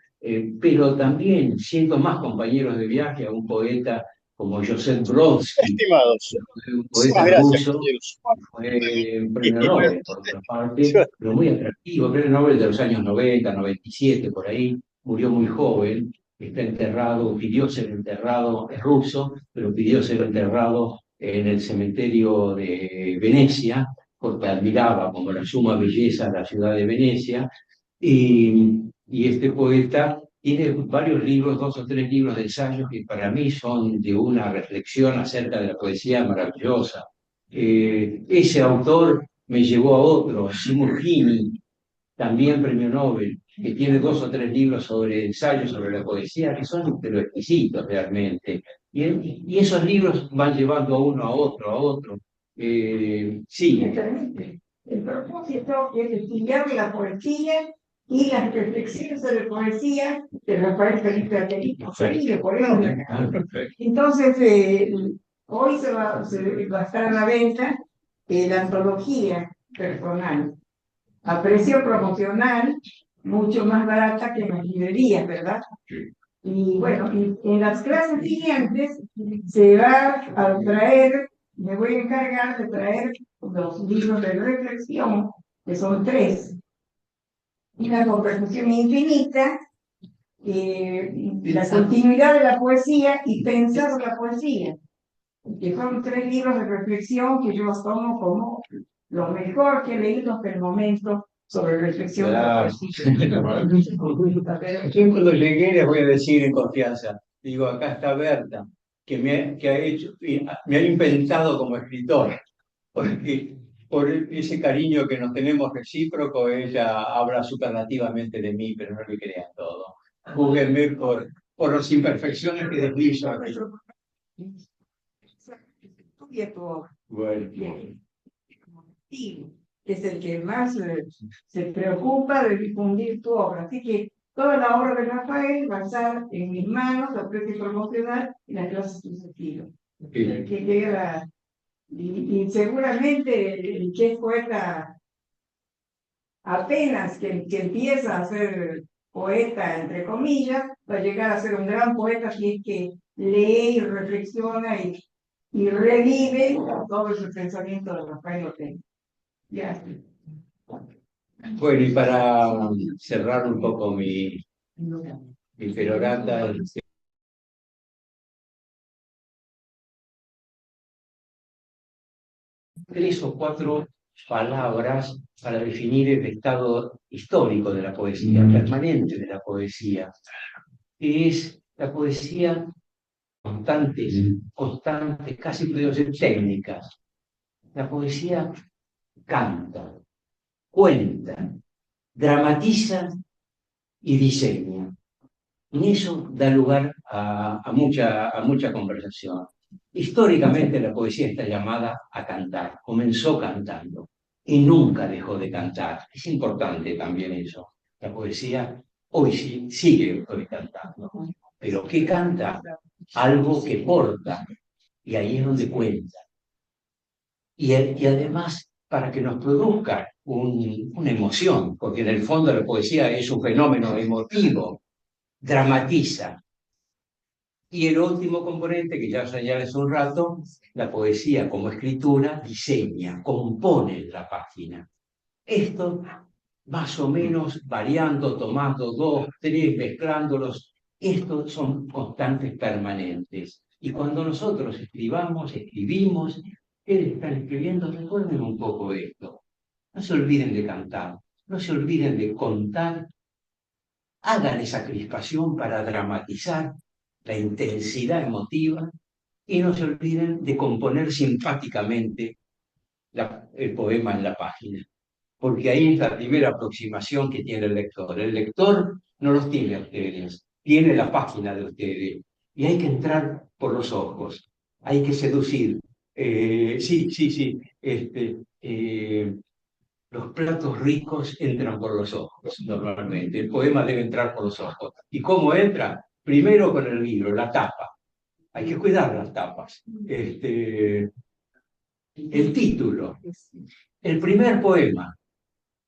pero también siendo más compañeros de viaje a un poeta como Joseph Brodsky, Estimados, un poeta muchísimas gracias, ruso, compañeros. fue un premio Nobel, por otra parte, pero muy atractivo, premio Nobel de los años 90, 97, por ahí, murió muy joven, está enterrado, pidió ser enterrado, es ruso, pero pidió ser enterrado en el cementerio de Venecia, porque admiraba como la suma belleza la ciudad de Venecia, y este poeta tiene varios libros, 2 o 3 libros de ensayos que para mí son de una reflexión acerca de la poesía maravillosa. Ese autor me llevó a otro, Seymour Hinney, también premio Nobel, que tiene 2 o 3 libros sobre ensayos sobre la poesía, que son pero exquisitos realmente. Y esos libros van llevando a uno a otro, a otro. Sí. El propósito es estudiar la poesía y las reflexiones sobre poesía de Rafael Felipe Aterito. Entonces, hoy se va a estar a la venta la antología personal a precio promocional, mucho más barata que en las librerías, ¿verdad? Y bueno, en las clases siguientes se va a traer, me voy a encargar de traer los libros de reflexión, que son 3. Una conversación infinita, la continuidad de la poesía y pensar la poesía, que son 3 libros de reflexión que yo los tomo como lo mejor que he leído hasta el momento sobre reflexión de la poesía. Yo cuando llegué les voy a decir en confianza, digo, acá está Berta, que ha hecho, me ha inventado como escritor, porque por ese cariño que nos tenemos recíproco, ella habla superlativamente de mí, pero no le crean todo. Júguenme por las imperfecciones que deslizo aquí. Estudia tu obra. Bueno. Es el que más se preocupa de difundir tu obra. Así que toda la obra de Rafael va a estar en mis manos, a precio promocional, en las clases sucesivas. Que llega, y seguramente el que es poeta apenas que empieza a ser poeta, entre comillas, va a llegar a ser un gran poeta si es que lee y reflexiona y revive todo ese pensamiento de Rafael Ortega. Ya. Bueno, y para cerrar un poco mi perorata, 3 o 4 palabras para definir el estado histórico de la poesía, permanente de la poesía. Es la poesía constante, casi puedo decir técnicas. La poesía canta, cuenta, dramatiza y diseña. Y eso da lugar a mucha conversación. Históricamente la poesía está llamada a cantar, comenzó cantando y nunca dejó de cantar. Es importante también eso. La poesía hoy sí sigue hoy cantando, pero ¿qué canta? Algo que porta, y ahí es donde cuenta. Y además para que nos produzca una emoción, porque en el fondo la poesía es un fenómeno emotivo, dramatiza. Y el último componente, que ya señalé hace un rato, la poesía como escritura diseña, compone la página. Esto, más o menos, variando, tomando dos, tres, mezclándolos, estos son constantes permanentes. Y cuando nosotros escribimos, ustedes están escribiendo, recuerden un poco esto. No se olviden de cantar, no se olviden de contar, hagan esa crispación para dramatizar la intensidad emotiva y no se olviden de componer simpáticamente el poema en la página, porque ahí es la primera aproximación que tiene el lector. El lector no los tiene a ustedes, tiene la página de ustedes y hay que entrar por los ojos, hay que seducir. Los platos ricos entran por los ojos, normalmente. El poema debe entrar por los ojos. ¿Y cómo entra? Primero con el libro, la tapa. Hay que cuidar las tapas. El título, el primer poema,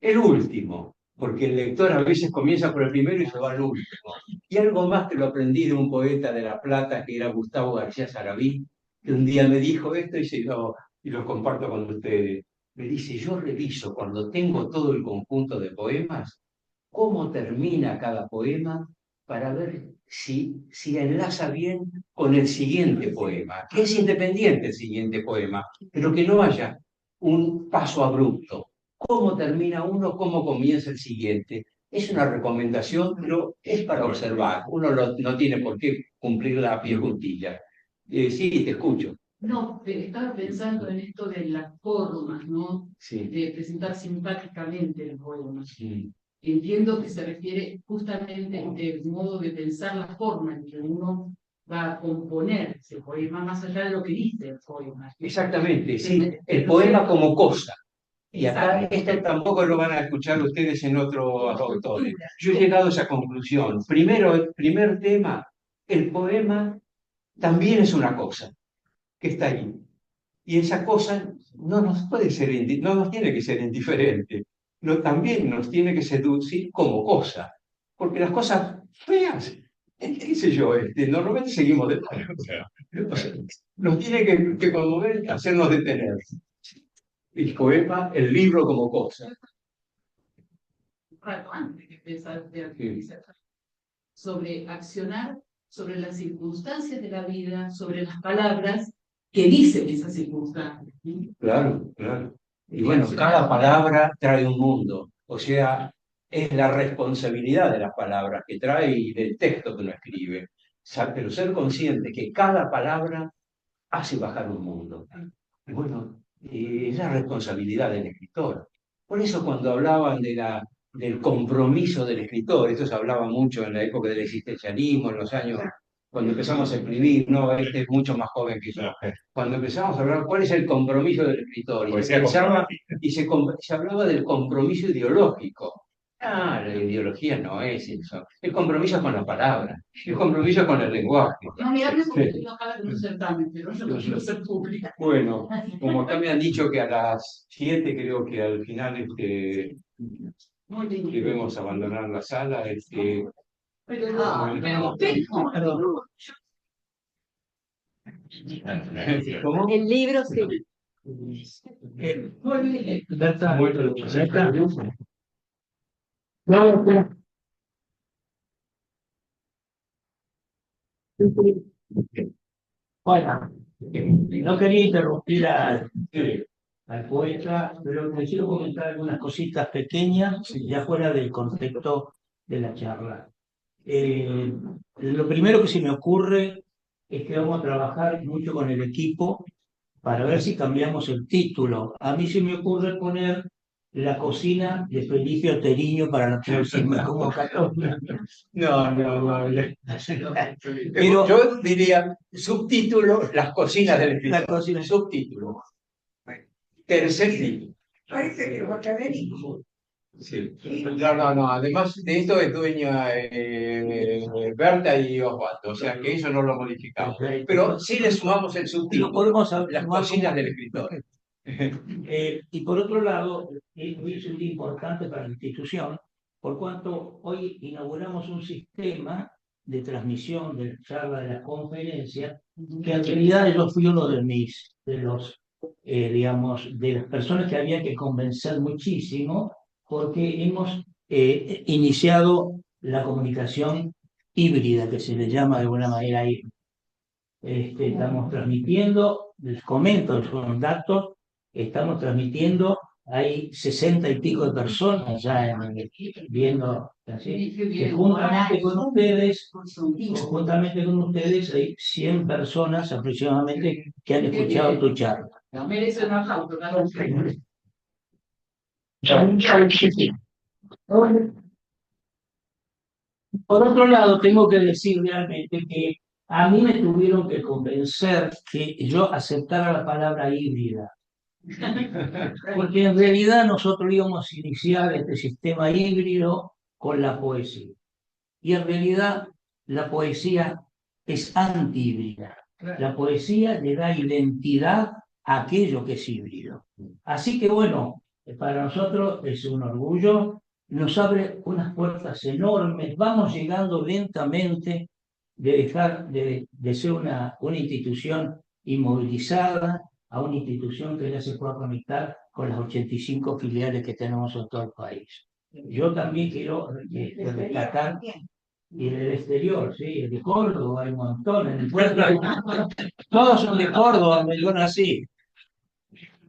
el último, porque el lector a veces comienza por el primero y se va al último. Y algo más que lo aprendí de un poeta de La Plata, que era Gustavo García Sarabí, que un día me dijo esto y lo comparto con ustedes. Me dice, yo reviso cuando tengo todo el conjunto de poemas, cómo termina cada poema para ver si enlaza bien con el siguiente poema, que es independiente el siguiente poema, pero que no haya un paso abrupto. Cómo termina uno, cómo comienza el siguiente. Es una recomendación, pero es para observar. Uno no tiene por qué cumplirla a pie juntillas. Sí, te escucho. No, estaba pensando en esto de las formas, ¿no? Sí. De presentar simpáticamente el poema. Sí. Entiendo que se refiere justamente del modo de pensar la forma en que uno va a componer ese poema, más allá de lo que dice el poema. Exactamente, sí. El poema como cosa. Y acá Exacto. esto tampoco lo van a escuchar ustedes en otros autores. Yo he llegado a esa conclusión. Primero, el primer tema, el poema también es una cosa que está ahí. Y esa cosa no nos puede ser, no nos tiene que ser indiferente. No, también nos tiene que seducir como cosa. Porque las cosas feas, qué sé yo, normalmente seguimos de largo. O sea, nos tiene que conmover, hacernos detener. El poema, el libro como cosa. Un rato antes que pensar sobre accionar, sobre las circunstancias de la vida, sobre las palabras que dicen esas circunstancias. Claro, claro. Y bueno, cada palabra trae un mundo. O sea, es la responsabilidad de las palabras que trae y del texto que uno escribe. Pero ser consciente que cada palabra hace bajar un mundo. Y bueno, es la responsabilidad del escritor. Por eso cuando hablaban del compromiso del escritor, esto se hablaba mucho en la época del existencialismo, en los años, cuando empezamos a escribir, no, este es mucho más joven que yo. Cuando empezamos a hablar cuál es el compromiso del escritor, y se hablaba del compromiso ideológico. Ah, la ideología no es eso. El compromiso es con la palabra, el compromiso es con el lenguaje. No, mira, no es ojalá que no certamen, pero yo no quiero ser pública. Bueno, como acá me han dicho que a las 7 creo que al final Muy bien. debemos abandonar la sala. ¿Cómo? El libro sí. Muy bien. Berta, Bueno, no quería interrumpir al poeta, pero me quiero comentar algunas cositas pequeñas, ya fuera del contexto de la charla. Lo primero que se me ocurre es que vamos a trabajar mucho con el equipo para ver si cambiamos el título. A mí se me ocurre poner La cocina de Felipe Oteriño para la próxima convocatoria. No. Pero Yo diría subtítulo, Las cocinas del escritor. la cocina Subtítulo. Tercer título. Parece que lo académico. Sí. No. Además de esto es dueña Berta y Osvaldo, o sea que eso no lo modificamos. Pero sí le sumamos el lo subtítulo, podemos Las tomar cocinas como- del escritor. Y por otro lado, hoy es un día importante para la institución, por cuanto hoy inauguramos un sistema de transmisión de charlas, de las conferencias, que en realidad yo fui uno de las personas que había que convencer muchísimo, porque hemos iniciado la comunicación híbrida, que se le llama de alguna manera híbrida. Estamos transmitiendo, les comento, son datos, estamos transmitiendo, hay 60 y pico de personas ya viendo, así, que juntamente con ustedes hay 100 personas aproximadamente que han escuchado tu charla. Merece un aplauso, ¿no? Por otro lado, tengo que decir realmente que a mí me tuvieron que convencer que yo aceptara la palabra híbrida. Porque en realidad nosotros íbamos a iniciar este sistema híbrido con la poesía. Y en realidad la poesía es antihíbrida. La poesía le da identidad a aquello que es híbrido. Así que bueno, para nosotros es un orgullo, nos abre unas puertas enormes, vamos llegando lentamente de dejar de ser una institución inmovilizada a una institución que ya se pueda conectar con las 85 filiales que tenemos en todo el país. Yo también quiero rescatar, y del exterior, sí, de Córdoba hay un montón, en el pueblo todos son de Córdoba, donde yo nací.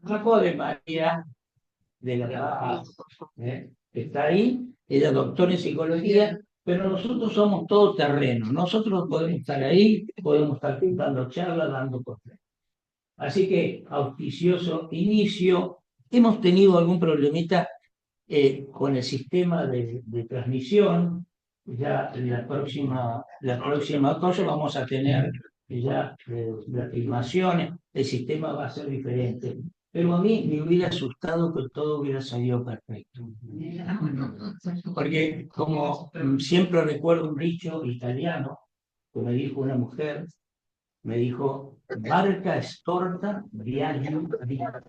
Paco de María de la Paz, está ahí, ella es doctora en psicología, pero nosotros somos todo terreno, nosotros podemos estar ahí, podemos estar dando charlas, dando cosas. Así que, auspicioso inicio. Hemos tenido algún problemita con el sistema de transmisión. Ya la próxima cosa vamos a tener ya las filmaciones, el sistema va a ser diferente. Pero a mí me hubiera asustado que todo hubiera salido perfecto. Porque como siempre recuerdo un dicho italiano que me dijo una mujer, me dijo, barca storta, viaggio viaggio.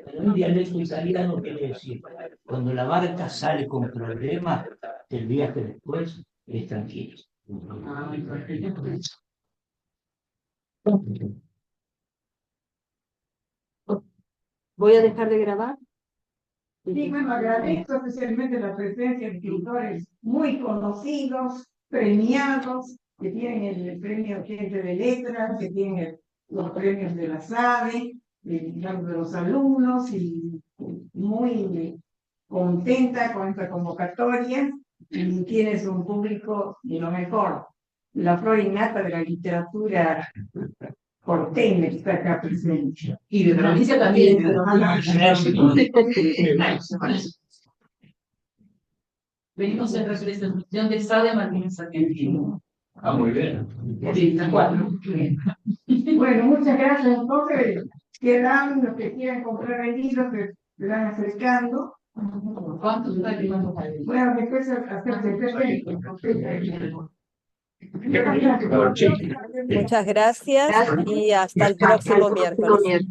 En un dialecto italiano quiere decir, cuando la barca sale con problemas, el viaje después es tranquilo. Voy a dejar de grabar. Sí, bueno, agradezco especialmente la presencia de escritores muy conocidos, premiados, que tienen el premio Gente de Letras, que tienen los premios de la SADE, digamos, de los alumnos, y muy contenta con esta convocatoria, y tienes un público de lo mejor, la flor innata de la literatura porteña que está acá presente. Y de provincia también. Venimos en representación de SADE Martínez Argentino. Ah, muy bien. Sí, tal cual. Bueno, muchas gracias. Entonces, quedan los que quieran comprar el libro, que se van acercando. ¿Cuántos están llevando? Bueno, después hacerse Muchas gracias y hasta el próximo miércoles.